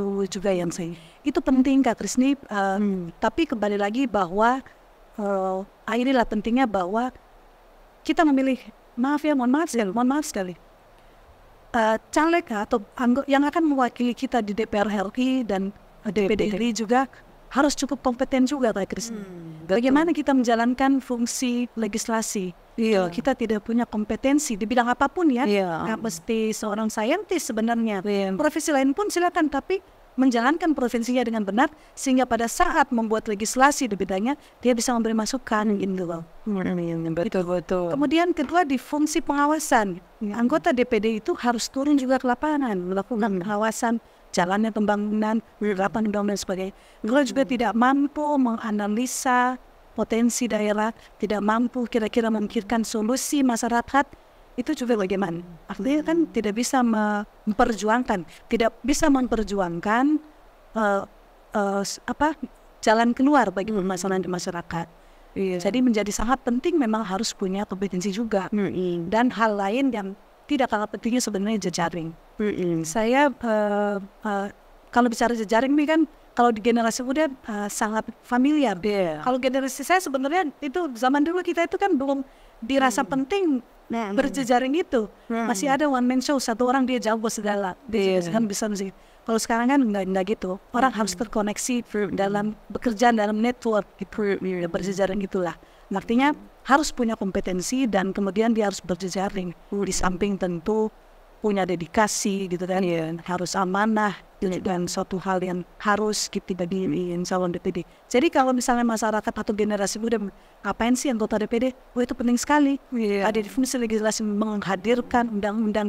RUU juga yang itu penting Kak Krisni. Tapi kembali lagi bahwa inilah pentingnya bahwa kita memilih, mohon maaf sekali, caleg atau yang akan mewakili kita di DPR RI dan DPD RI juga harus cukup kompeten juga Kak Krisni. Bagaimana kita menjalankan fungsi legislasi? Kita tidak punya kompetensi di bidang apapun ya. Nggak mesti seorang saintis sebenarnya. Profesi lain pun silakan, tapi menjalankan profesinya dengan benar sehingga pada saat membuat legislasi di bidangnya dia bisa memberi masukan gitu loh. Betul. Kemudian kedua di fungsi pengawasan. Anggota DPD itu harus turun juga ke lapangan melakukan pengawasan jalannya pembangunan, penerapan undang-undang dan sebagainya. Kalau juga tidak mampu menganalisa potensi daerah, tidak mampu kira-kira memikirkan solusi masyarakat, itu juga bagaimana? Artinya kan tidak bisa memperjuangkan jalan keluar bagi permasalahan di masyarakat. Jadi menjadi sangat penting memang harus punya kompetensi juga. Dan hal lain yang tidak kalah pentingnya sebenarnya jejaring. Saya kalau bicara jejaring ini kan kalau di generasi muda sangat familiar. Kalau generasi saya sebenarnya itu zaman dulu kita itu kan belum dirasa penting berjejaring itu. Masih ada one man show, satu orang dia jago segala. Kan bisa sih. Kalau sekarang kan enggak gitu. Orang harus terkoneksi dalam bekerja dalam network gitu. Berjejaring itulah. Artinya harus punya kompetensi dan kemudian dia harus berjejaring. Di samping tentu punya dedikasi gitu kan, harus amanah dan suatu hal yang harus kita bagi calon DPD. Jadi kalau misalnya masyarakat atau generasi muda ngapain sih anggota DPD? Oh itu penting sekali. Ada di fungsi legislasi menghadirkan undang-undang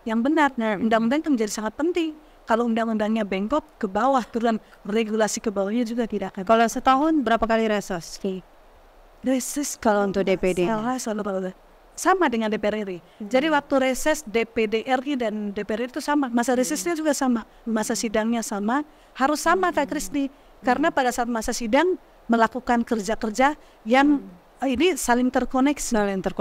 yang benar. Nah, undang-undang itu menjadi sangat penting. Kalau undang-undangnya bengkok ke bawah, turun regulasi ke bawahnya juga tidak akan. Kalau setahun berapa kali reses? Reses Kalau untuk DPD sama dengan DPR RI. Jadi waktu reses DPD RI dan DPR RI itu sama. Masa resesnya juga sama. Masa sidangnya sama. Harus sama Kak Kristi. Karena pada saat masa sidang melakukan kerja-kerja yang ini saling terkoneksi.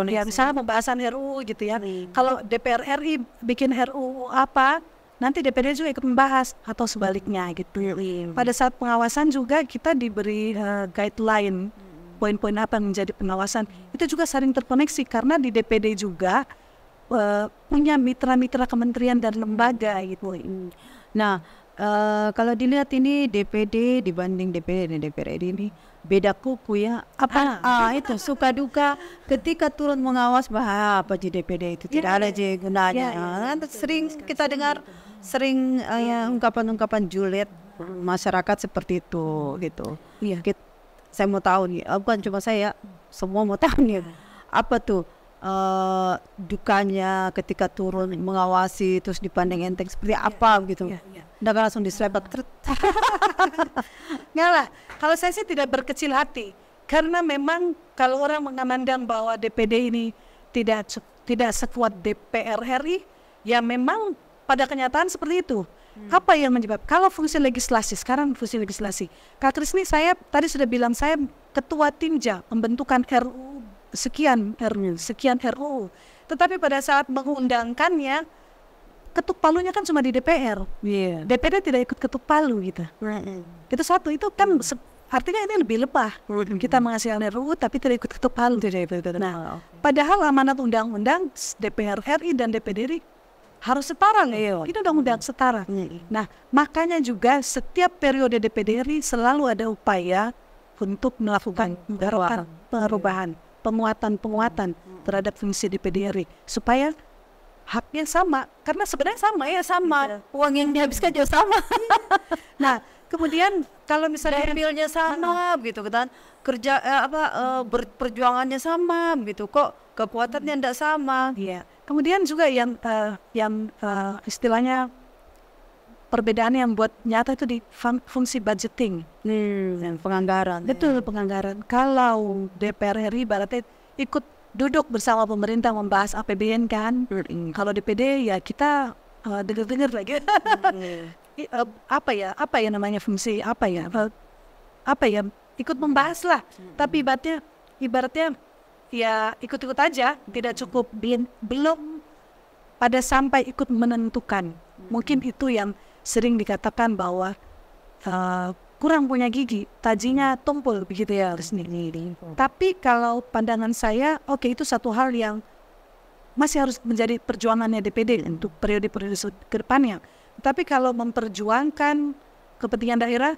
Ya, misalnya pembahasan RUU gitu ya. Kalau DPR RI bikin RUU apa, nanti DPD juga ikut membahas atau sebaliknya gitu. Pada saat pengawasan juga kita diberi guideline poin-poin apa yang menjadi pengawasan. Itu juga saling terkoneksi karena di DPD juga punya mitra-mitra kementerian dan lembaga gitu. Nah, kalau dilihat ini DPD dibanding DPD dan DPR ini beda kuku ya. Apa? Itu suka duka ketika turun mengawas apa di DPD itu tidak ada gunanya. Sering kita dengar ungkapan-ungkapan julid masyarakat seperti itu gitu. Saya mau tahu nih, bukan cuma saya, semua mau tahu nih, apa tuh dukanya ketika turun mengawasi terus dipandang enteng seperti apa gitu. Nggak langsung diselebat. Nggak lah, kalau saya sih tidak berkecil hati, karena memang kalau orang memandang bahwa DPD ini tidak sekuat DPR RI, ya memang pada kenyataan seperti itu. Apa yang menyebabkan? Kalau fungsi legislasi, sekarang fungsi legislasi. Kak Krisni, saya tadi sudah bilang saya ketua Timja pembentukan RUU sekian RUU. Tetapi pada saat mengundangkannya, ketuk palunya kan cuma di DPR. DPD tidak ikut ketuk palu gitu. Itu satu, itu kan artinya ini lebih lebah. Kita menghasilkan RUU tapi tidak ikut ketuk palu. Nah, padahal amanat undang-undang DPR RI dan DPD RI harus setara loh. Itu undang-undang setara. Nah, makanya juga setiap periode DPD RI selalu ada upaya untuk melakukan perubahan, penguatan terhadap fungsi DPD RI supaya haknya sama. Karena sebenarnya sama. Uang yang dihabiskan juga sama. Nah, kemudian kalau misalnya dapilnya sama gitu kan, perjuangannya sama gitu, kok kekuatannya tidak sama. Kemudian juga yang istilahnya perbedaan yang buat nyata itu di fungsi budgeting, penganggaran. Betul, penganggaran. Kalau DPR RI berarti ikut duduk bersama pemerintah membahas APBN kan. Kalau DPD ya kita dengar lagi. Apa ya namanya fungsi ikut membahas lah. Tapi ibaratnya ya ikut-ikut aja, tidak cukup, belum pada sampai ikut menentukan. Mungkin itu yang sering dikatakan bahwa kurang punya gigi, tajinya tumpul begitu ya Resni. Tapi kalau pandangan saya, itu satu hal yang masih harus menjadi perjuangannya DPD untuk periode-periode ke depannya. Tapi kalau memperjuangkan kepentingan daerah,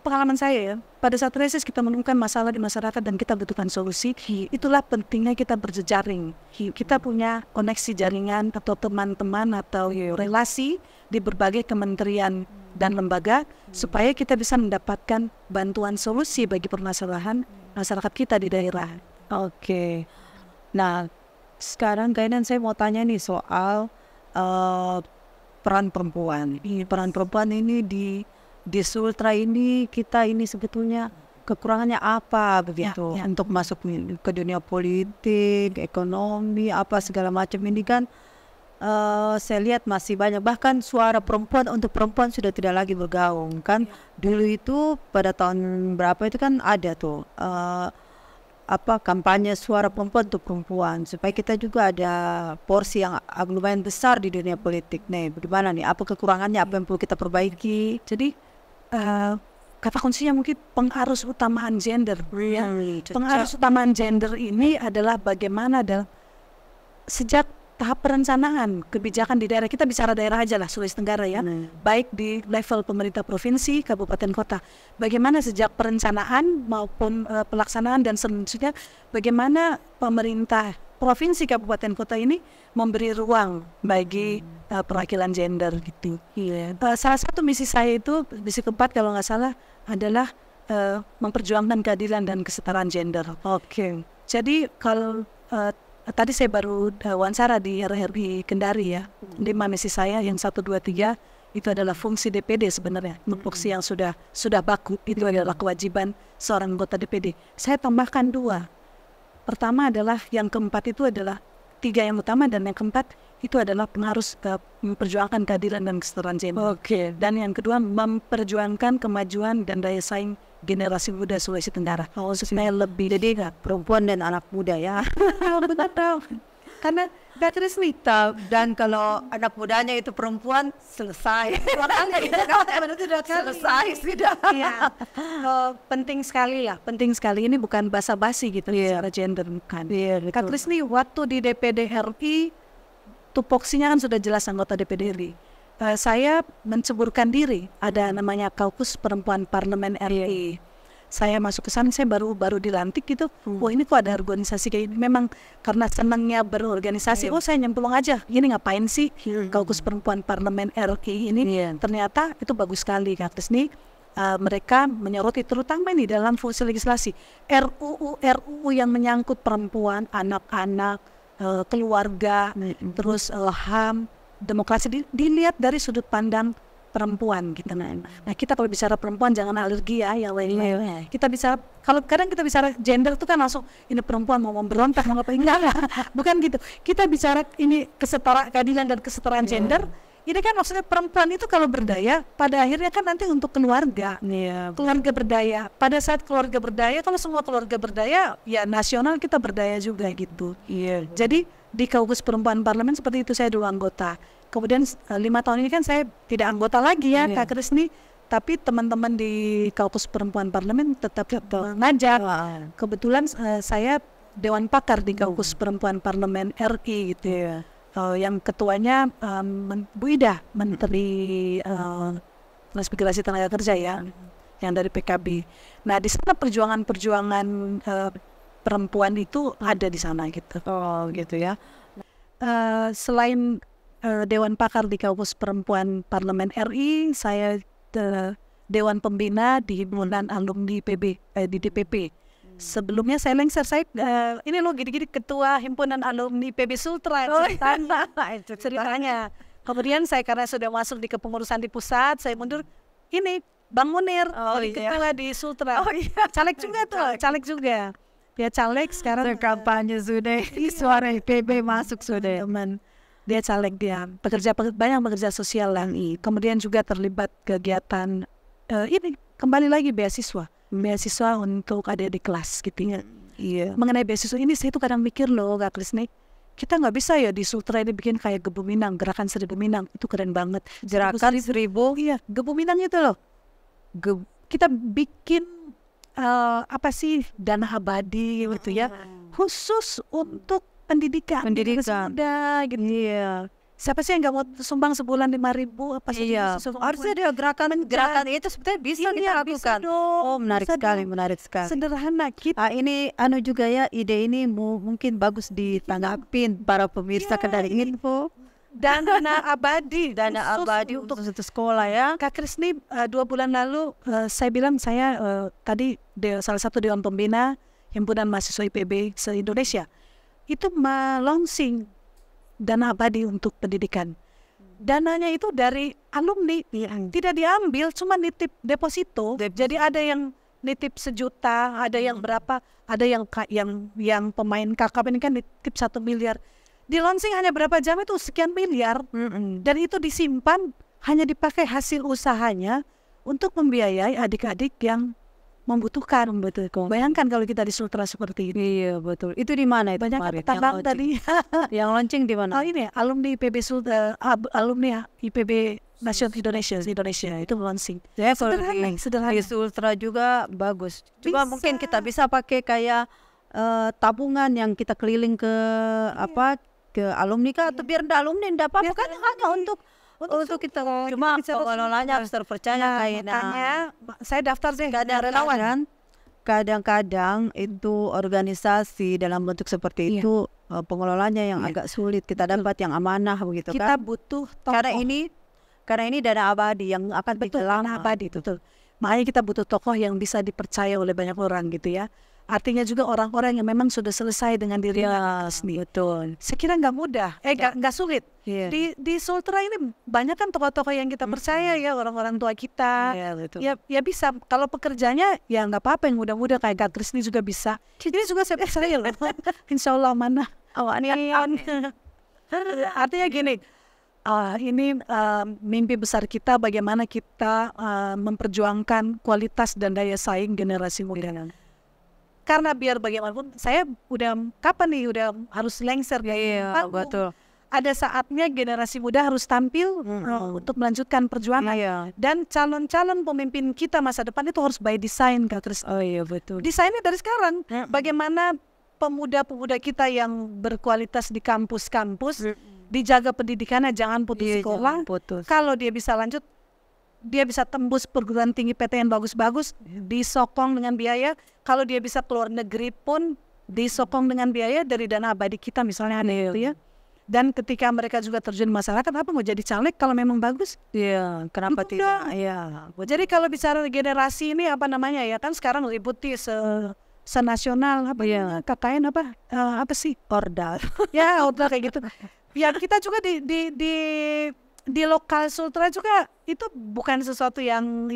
pengalaman saya ya, pada saat reses kita menemukan masalah di masyarakat dan kita butuhkan solusi. Itulah pentingnya kita berjejaring. Kita punya koneksi jaringan atau teman-teman atau relasi di berbagai kementerian dan lembaga supaya kita bisa mendapatkan bantuan solusi bagi permasalahan masyarakat kita di daerah. Nah, sekarang kayaknya saya mau tanya nih soal peran perempuan. Peran perempuan ini di Sultra ini, kita ini sebetulnya kekurangannya apa begitu untuk masuk ke dunia politik, ekonomi, apa segala macam ini kan saya lihat masih banyak, bahkan suara perempuan untuk perempuan sudah tidak lagi bergaung kan. Dulu itu pada tahun berapa itu kan ada tuh kampanye suara perempuan untuk perempuan supaya kita juga ada porsi yang lumayan besar di dunia politik. Nih, bagaimana nih? Apa kekurangannya? Apa yang perlu kita perbaiki? Jadi kata kuncinya mungkin pengarus utamaan gender. Pengarus utamaan gender ini adalah bagaimana sejak tahap perencanaan kebijakan di daerah. Kita bicara daerah aja lah, Sulawesi Tenggara ya. Baik di level pemerintah provinsi, kabupaten, kota. Bagaimana sejak perencanaan maupun pelaksanaan dan selanjutnya bagaimana pemerintah provinsi, kabupaten, kota ini memberi ruang bagi perwakilan gender gitu. Salah satu misi saya itu, misi keempat kalau nggak salah, adalah memperjuangkan keadilan dan kesetaraan gender. Jadi kalau tadi saya baru wawancara di RRI Kendari ya, 5 misi saya yang 1, 2, 3 itu adalah fungsi DPD sebenarnya, fungsi yang sudah baku, itu adalah kewajiban seorang anggota DPD. Saya tambahkan 2. Pertama adalah, yang keempat itu adalah 3 yang utama, dan yang keempat itu adalah harus memperjuangkan keadilan dan kesetaraan gender. Dan yang kedua, memperjuangkan kemajuan dan daya saing generasi muda Sulawesi Tenggara. Supaya lebih, jadi perempuan dan anak muda ya. benar dong. Karena dan kalau anak mudanya itu perempuan, selesai. Selesai sudah. Iya. Penting sekali lah, penting sekali. Ini bukan basa-basi gitu secara gender, bukan. Kak Trisni waktu di DPD RI, tupoksinya kan sudah jelas anggota DPD RI. Saya menceburkan diri, ada namanya Kaukus Perempuan Parlemen RI. Saya masuk ke sana, saya baru dilantik gitu. Wah, ini kok ada organisasi kayak ini. Memang karena senangnya berorganisasi, saya nyemplung aja. Ini ngapain sih Kaukus Perempuan Parlemen RI ini? Ternyata itu bagus sekali, Kak Trisni. Mereka menyoroti terutama ini dalam fungsi legislasi. RUU yang menyangkut perempuan, anak-anak, keluarga, terus HAM, demokrasi dilihat dari sudut pandang perempuan gitu. Nah, kita kalau bicara perempuan jangan alergi ya yang lain-lain. Kita bicara, kalau kadang kita bicara gender itu kan langsung ini perempuan mau memberontak mau ngapain, enggak. Bukan gitu. Kita bicara ini keadilan dan kesetaraan gender. Ini kan maksudnya perempuan itu kalau berdaya pada akhirnya kan nanti untuk keluarga. Keluarga berdaya. Pada saat keluarga berdaya, kalau semua keluarga berdaya, ya nasional kita berdaya juga gitu. Jadi di Kaukus Perempuan Parlemen seperti itu, saya dulu anggota. Kemudian 5 tahun ini kan saya tidak anggota lagi ya, Kak Krisni. Tapi teman-teman di Kaukus Perempuan Parlemen tetap mengajak. Kebetulan saya Dewan Pakar di Kaukus Perempuan Parlemen RI gitu. Yang ketuanya Bu Ida, Menteri Transmigrasi Tenaga Kerja ya, yang dari PKB. Nah, di sana perjuangan perempuan itu ada di sana gitu. Gitu ya. Selain Dewan Pakar di Kaukus Perempuan Parlemen RI, saya Dewan Pembina di Himpunan Alumni PB di DPP. Sebelumnya saya lengser, ini loh gini-gini ketua Himpunan Alumni PB Sultra ceritanya. Kemudian saya karena sudah masuk di kepengurusan di pusat, saya mundur. Ini Bang Munir, ketua di Sultra. Caleg juga tuh, caleg juga. Dia caleg sekarang. Kampanye sudah, suara PB masuk sudah. Teman. Dia caleg, dia banyak bekerja sosial lah. Kemudian juga terlibat kegiatan ini kembali lagi beasiswa untuk adik-adik kelas gitu ya. Mengenai beasiswa ini saya tuh kadang mikir loh, Kak Krisni, kita nggak bisa ya di Sultra ini bikin kayak Gebu Minang, gerakan 1000 Minang, itu keren banget. Gerakan 1000, iya, Gebu Minang itu loh. Kita bikin apa sih, dana abadi gitu ya, khusus untuk pendidikan muda gitu. Siapa sih yang nggak mau sumbang sebulan 5.000 apa sih? Harusnya dia gerakan itu sebetulnya bisa kita lakukan. Menarik sekali. Sederhana kita. Ini juga ya, ide ini mungkin bagus ditanggapin para pemirsa Kendari Info. Dana abadi untuk satu sekolah ya. Kak Krisni, 2 bulan lalu saya bilang saya tadi salah satu Dewan Pembina Himpunan Mahasiswa IPB se-Indonesia itu melonsing dana abadi untuk pendidikan. Dananya itu dari alumni, tidak diambil, cuma nitip deposito. Jadi ada yang nitip 1 juta, ada yang berapa, ada yang pemain kakap ini kan nitip 1 miliar. Di launching hanya berapa jam itu sekian miliar, dan itu disimpan hanya dipakai hasil usahanya untuk membiayai adik-adik yang membutuhkan. Bayangkan kalau kita di Sultra seperti ini. Iya betul. Itu di mana itu? Banyak tambang tadi. Yang launching di mana? Ini alumni IPB Sultra, alumni IPB Nasional Indonesia itu launching. Sederhana. Di Sultra juga bagus. Cuma mungkin kita bisa pakai kayak tabungan yang kita keliling ke ke alumni kah, atau biar enggak alumni enggak apa-apa kan, hanya untuk kita cuma pengelolanya harus terpercaya. Makanya saya daftar deh, nggak ada relawan kan. Kadang-kadang itu organisasi dalam bentuk seperti itu pengelolanya yang agak sulit kita dapat, yang amanah begitu Kita kan. butuh tokoh. Karena ini dana abadi yang akan Betul, tinggal dana lama. abadi, betul. Makanya kita butuh tokoh yang bisa dipercaya oleh banyak orang gitu ya. Artinya juga orang-orang yang memang sudah selesai dengan dirinya sendiri. Betul. Saya kira nggak mudah, nggak sulit. Iya. Di Sultra ini banyak kan tokoh-tokoh yang kita percaya ya, orang-orang tua kita. Iya, betul. Ya bisa. Kalau pekerjanya ya nggak apa-apa, yang mudah-mudah kayak Kak Krisni juga bisa. Ini juga saya percaya loh. Insya Allah mana. Artinya gini, ini mimpi besar kita bagaimana kita memperjuangkan kualitas dan daya saing generasi muda. Karena biar bagaimanapun saya udah kapan nih udah harus lengser Iya, betul. Ada saatnya generasi muda harus tampil untuk melanjutkan perjuangan. Iya. Dan calon-calon pemimpin kita masa depan itu harus by design, Kak Kris. Oh iya, betul. Desainnya dari sekarang. Bagaimana pemuda-pemuda kita yang berkualitas di kampus-kampus dijaga pendidikannya, jangan putus sekolah. Kalau dia bisa lanjut, dia bisa tembus perguruan tinggi PTN bagus-bagus, disokong dengan biaya. Kalau dia bisa keluar negeri pun disokong dengan biaya dari dana abadi kita misalnya ada itu ya. Dan ketika mereka juga terjun di masyarakat, apa mau jadi caleg kalau memang bagus? Iya, kenapa tidak? Iya. Jadi kalau bicara generasi ini apa namanya ya, kan sekarang ributnya senasional apa ya, KKN apa sih? Orda. Ya, orda kayak gitu. Ya kita juga di lokal Sultra juga itu bukan sesuatu yang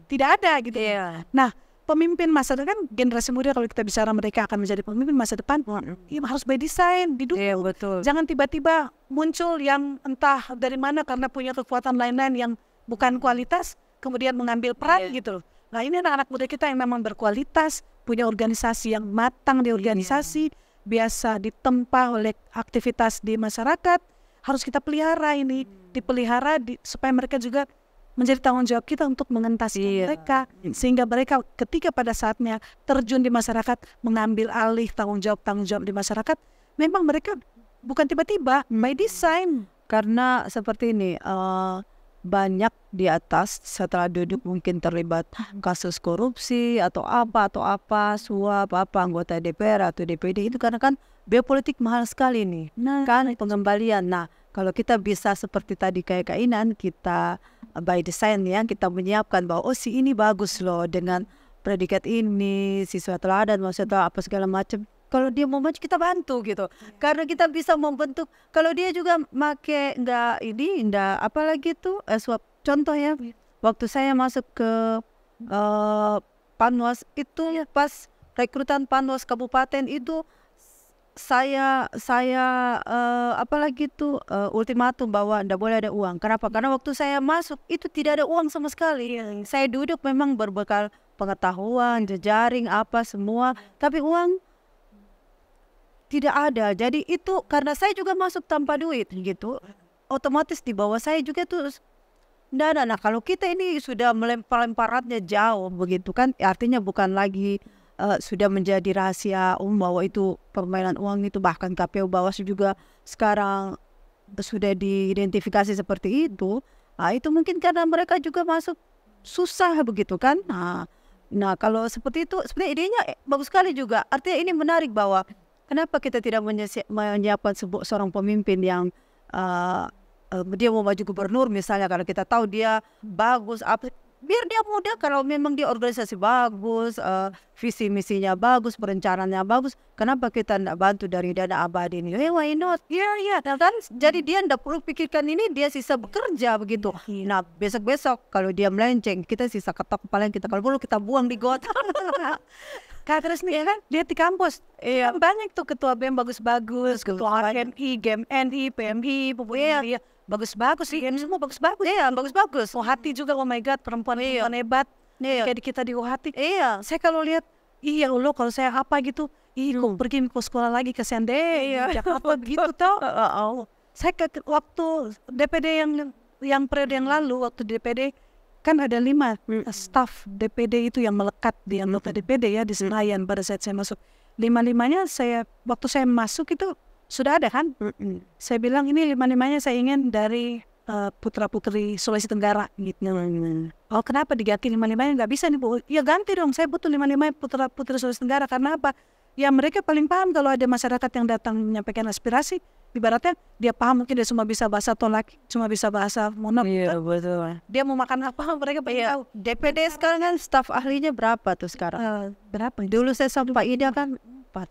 tidak ada gitu. Iya. Nah, pemimpin masa depan kan generasi muda, kalau kita bicara mereka akan menjadi pemimpin masa depan, ya harus by design, didukung. Iya, betul. Jangan tiba-tiba muncul yang entah dari mana karena punya kekuatan lain-lain yang bukan kualitas, kemudian mengambil peran gitu. Nah, ini anak-anak muda kita yang memang berkualitas, punya organisasi yang matang di organisasi, biasa ditempa oleh aktivitas di masyarakat, harus kita pelihara ini, dipelihara supaya mereka juga menjadi tanggung jawab kita untuk mengentaskan mereka, sehingga mereka ketika pada saatnya terjun di masyarakat, mengambil alih tanggung jawab di masyarakat, memang mereka bukan tiba-tiba, by design. Karena seperti ini, banyak di atas setelah duduk mungkin terlibat kasus korupsi atau apa, suap anggota DPR atau DPD, itu karena kan biaya politik mahal sekali nih, kan pengembalian. Nah, kalau kita bisa seperti tadi kayak kainan, kita by design ya, kita menyiapkan bahwa si ini bagus loh dengan predikat ini, siswa teladan, maksudnya apa segala macam. Kalau dia mau maju kita bantu gitu, karena kita bisa membentuk. Kalau dia juga make nggak apalagi tuh suap. Contoh ya, waktu saya masuk ke Panwas itu pas rekrutan Panwas Kabupaten itu saya apalagi tuh ultimatum bahwa tidak boleh ada uang. Kenapa? Karena waktu saya masuk itu tidak ada uang sama sekali. Saya duduk memang berbekal pengetahuan, jejaring apa semua, tapi uang tidak ada. Jadi itu karena saya juga masuk tanpa duit gitu, otomatis di bawah saya juga tuh tidak ada. Nah, kalau kita ini sudah melempar-lemparannya jauh begitu kan, artinya bukan lagi sudah menjadi rahasia umum bahwa itu permainan uang itu. Bahkan KPU Bawaslu juga sekarang sudah diidentifikasi seperti itu. Nah, itu mungkin karena mereka juga masuk susah begitu kan. Nah kalau seperti itu sebenarnya idenya bagus sekali juga. Artinya ini menarik bahwa kenapa kita tidak menyiapkan seorang pemimpin yang dia mau maju gubernur misalnya, karena kita tahu dia bagus, biar dia muda. Kalau memang dia organisasi bagus, visi misinya bagus, perencanaannya bagus, kenapa kita tidak bantu dari dana abadi ini? Why not? Kan? Jadi dia tidak perlu pikirkan ini, dia sisa bekerja begitu. Nah, besok-besok kalau dia melenceng, kita sisa ketok kepala kita, kalau perlu kita buang di got. Kak Krisni ya kan, lihat di kampus banyak tuh ketua BEM bagus-bagus, ketua HMI, GMNI, PMI, pokoknya bagus-bagus sih, semua bagus-bagus. Iya, bagus-bagus. Hati juga, oh my god, perempuan hebat. Kayak di kita di Hati. Iya. Saya kalau lihat, iya Allah, kalau saya apa gitu, kok pergi ke sekolah lagi, kasihan deh, Jakarta begitu toh. Saya waktu DPD yang periode yang lalu, waktu DPD kan ada 5 staf DPD itu yang melekat di anggota DPD ya di Senayan pada saat saya masuk. 5-5-nya waktu saya masuk itu sudah ada kan. Saya bilang ini 5-5-nya saya ingin dari putra-putri Sulawesi Tenggara gitu. Oh, kenapa diganti 5-5-nya? Nggak bisa nih Bu. Ya ganti dong, saya butuh 5-5 putra-putri Sulawesi Tenggara. Karena apa? Ya mereka paling paham kalau ada masyarakat yang datang menyampaikan aspirasi. Ibaratnya dia paham, mungkin dia cuma bisa bahasa tolak, cuma bisa bahasa monop. Iya betul. Dia mau makan apa mereka pengen tahu. DPD sekarang kan staf ahlinya berapa tuh sekarang? Berapa? Dulu saya sama Pak Ida kan 4.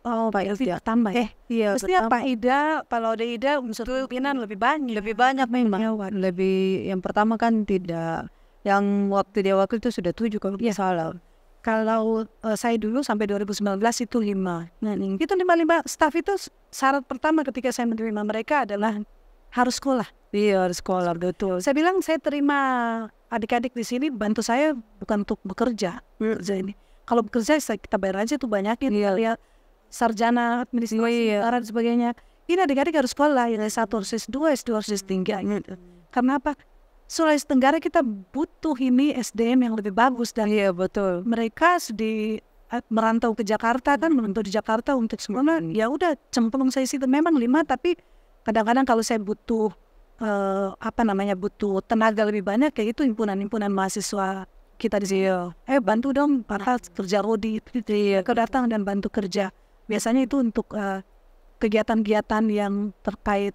Oh, Pak berarti Ida. tambah ya? Iya. Mestinya Pak Ida, kalau ada Ida unsur pimpinan lebih banyak. Lebih banyak memang. Lebih yang pertama kan tidak. Yang waktu dia wakil itu sudah 7 kalau tidak salah. Kalau saya dulu sampai 2019 itu 5. Nah, itu 5 staf itu syarat pertama ketika saya menerima mereka adalah harus sekolah. Iya harus sekolah, betul. Saya bilang saya terima adik-adik di sini bantu saya bukan untuk bekerja. Bekerja ini. Kalau bekerja kita bayar aja tuh banyakin. Iya. Sarjana administrasi dan sebagainya. Ini adik-adik harus sekolah. Yang S1 harus S2, S2 harus S3. Karena apa? Sulawesi Tenggara kita butuh ini SDM yang lebih bagus. Dan iya betul. Mereka merantau ke Jakarta kan, merantau di Jakarta untuk sekolah. Ya udah cemplung saya situ memang 5, tapi kadang-kadang kalau saya butuh butuh tenaga lebih banyak, kayak itu himpunan mahasiswa kita di sini. Bantu dong para kerja rodi, kau datang dan bantu kerja. Biasanya itu untuk kegiatan-kegiatan yang terkait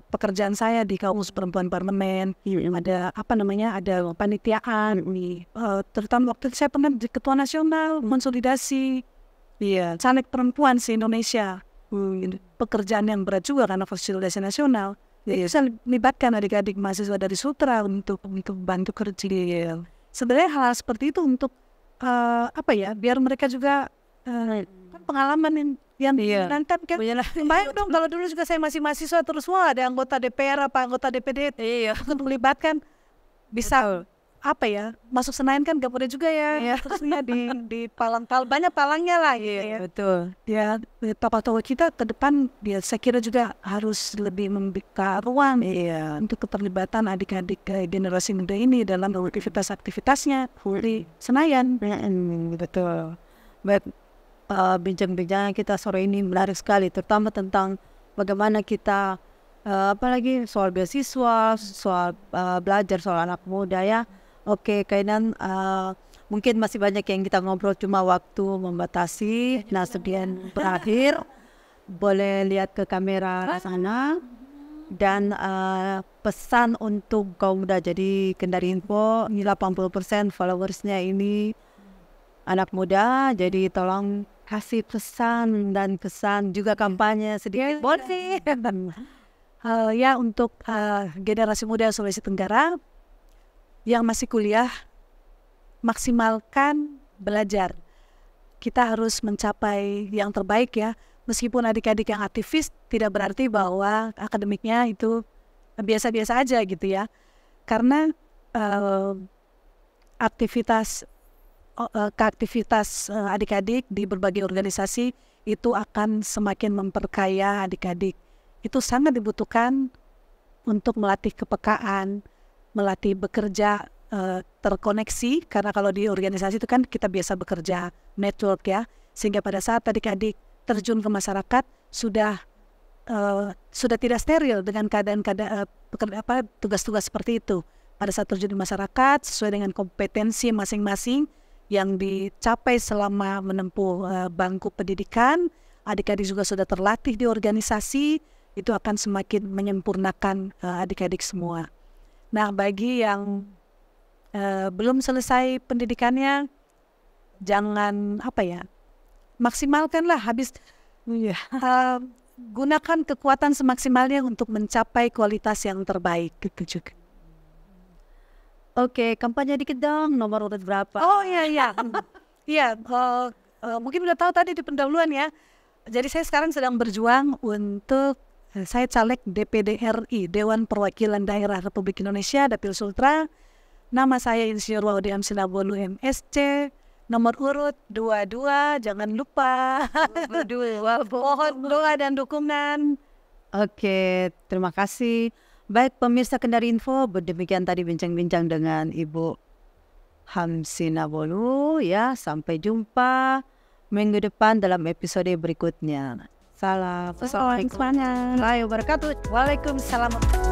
pekerjaan saya di Kamus Perempuan Parlemen. Ada ada panitiaan terutama waktu saya pernah di Ketua Nasional konsolidasi caleg perempuan se Indonesia. Pekerjaan yang berat juga karena konsolidasi nasional. Saya libatkan adik-adik mahasiswa dari Sutra untuk bantu kerja. Sebenarnya hal seperti itu untuk biar mereka juga kan pengalaman yang nanti kan bayang dong kalau dulu juga saya masih mahasiswa terus ada anggota DPR anggota DPD untuk melibatkan bisa masuk Senayan kan gak boleh juga ya. Terusnya di palang banyak palangnya lah betul. Tokoh-tokoh kita ke depan saya kira juga harus lebih membuka ruang untuk keterlibatan adik-adik generasi muda ini dalam aktivitas-aktivitasnya di Senayan. Betul. Baik, bincang-bincang kita sore ini menarik sekali, terutama tentang bagaimana kita apalagi soal beasiswa, soal belajar, soal anak muda ya. Oke, Kainan, mungkin masih banyak yang kita ngobrol, cuma waktu membatasi. Nah, sebelum berakhir, boleh lihat ke kamera sana dan pesan untuk kaum muda. Jadi Kendari Info ini 80% followersnya ini anak muda, jadi tolong kasih pesan dan kesan juga kampanye sedikit boleh. Untuk generasi muda Sulawesi Tenggara yang masih kuliah, maksimalkan belajar. Kita harus mencapai yang terbaik ya. Meskipun adik-adik yang aktivis tidak berarti bahwa akademiknya itu biasa-biasa aja gitu ya. Karena aktivitas adik-adik di berbagai organisasi itu akan semakin memperkaya adik-adik. Itu sangat dibutuhkan untuk melatih kepekaan, melatih bekerja terkoneksi, karena kalau di organisasi itu kan kita biasa bekerja network ya, sehingga pada saat adik-adik terjun ke masyarakat sudah tidak steril dengan keadaan-keadaan tugas-tugas seperti itu. Pada saat terjun di masyarakat sesuai dengan kompetensi masing-masing yang dicapai selama menempuh bangku pendidikan, adik-adik juga sudah terlatih di organisasi, itu akan semakin menyempurnakan adik-adik semua. Nah, bagi yang belum selesai pendidikannya, jangan maksimalkanlah gunakan kekuatan semaksimalnya untuk mencapai kualitas yang terbaik gitu juga. Oke, kampanye dikit dong, nomor urut berapa? Oh iya. Mungkin udah tahu tadi di pendahuluan ya. Jadi saya sekarang sedang berjuang untuk saya caleg DPD RI, Dewan Perwakilan Daerah Republik Indonesia, Dapil Sultra. Nama saya Insinyur Waudiam Sinabolu MSC, nomor urut 22, jangan lupa. Mohon doa dan dukungan. Oke, terima kasih. Baik pemirsa Kendari Info, demikian tadi bincang-bincang dengan Ibu Hamsina Bolu ya. Sampai jumpa minggu depan dalam episode berikutnya. Salam. Assalamualaikum warahmatullahi wabarakatuh. Waalaikumsalam.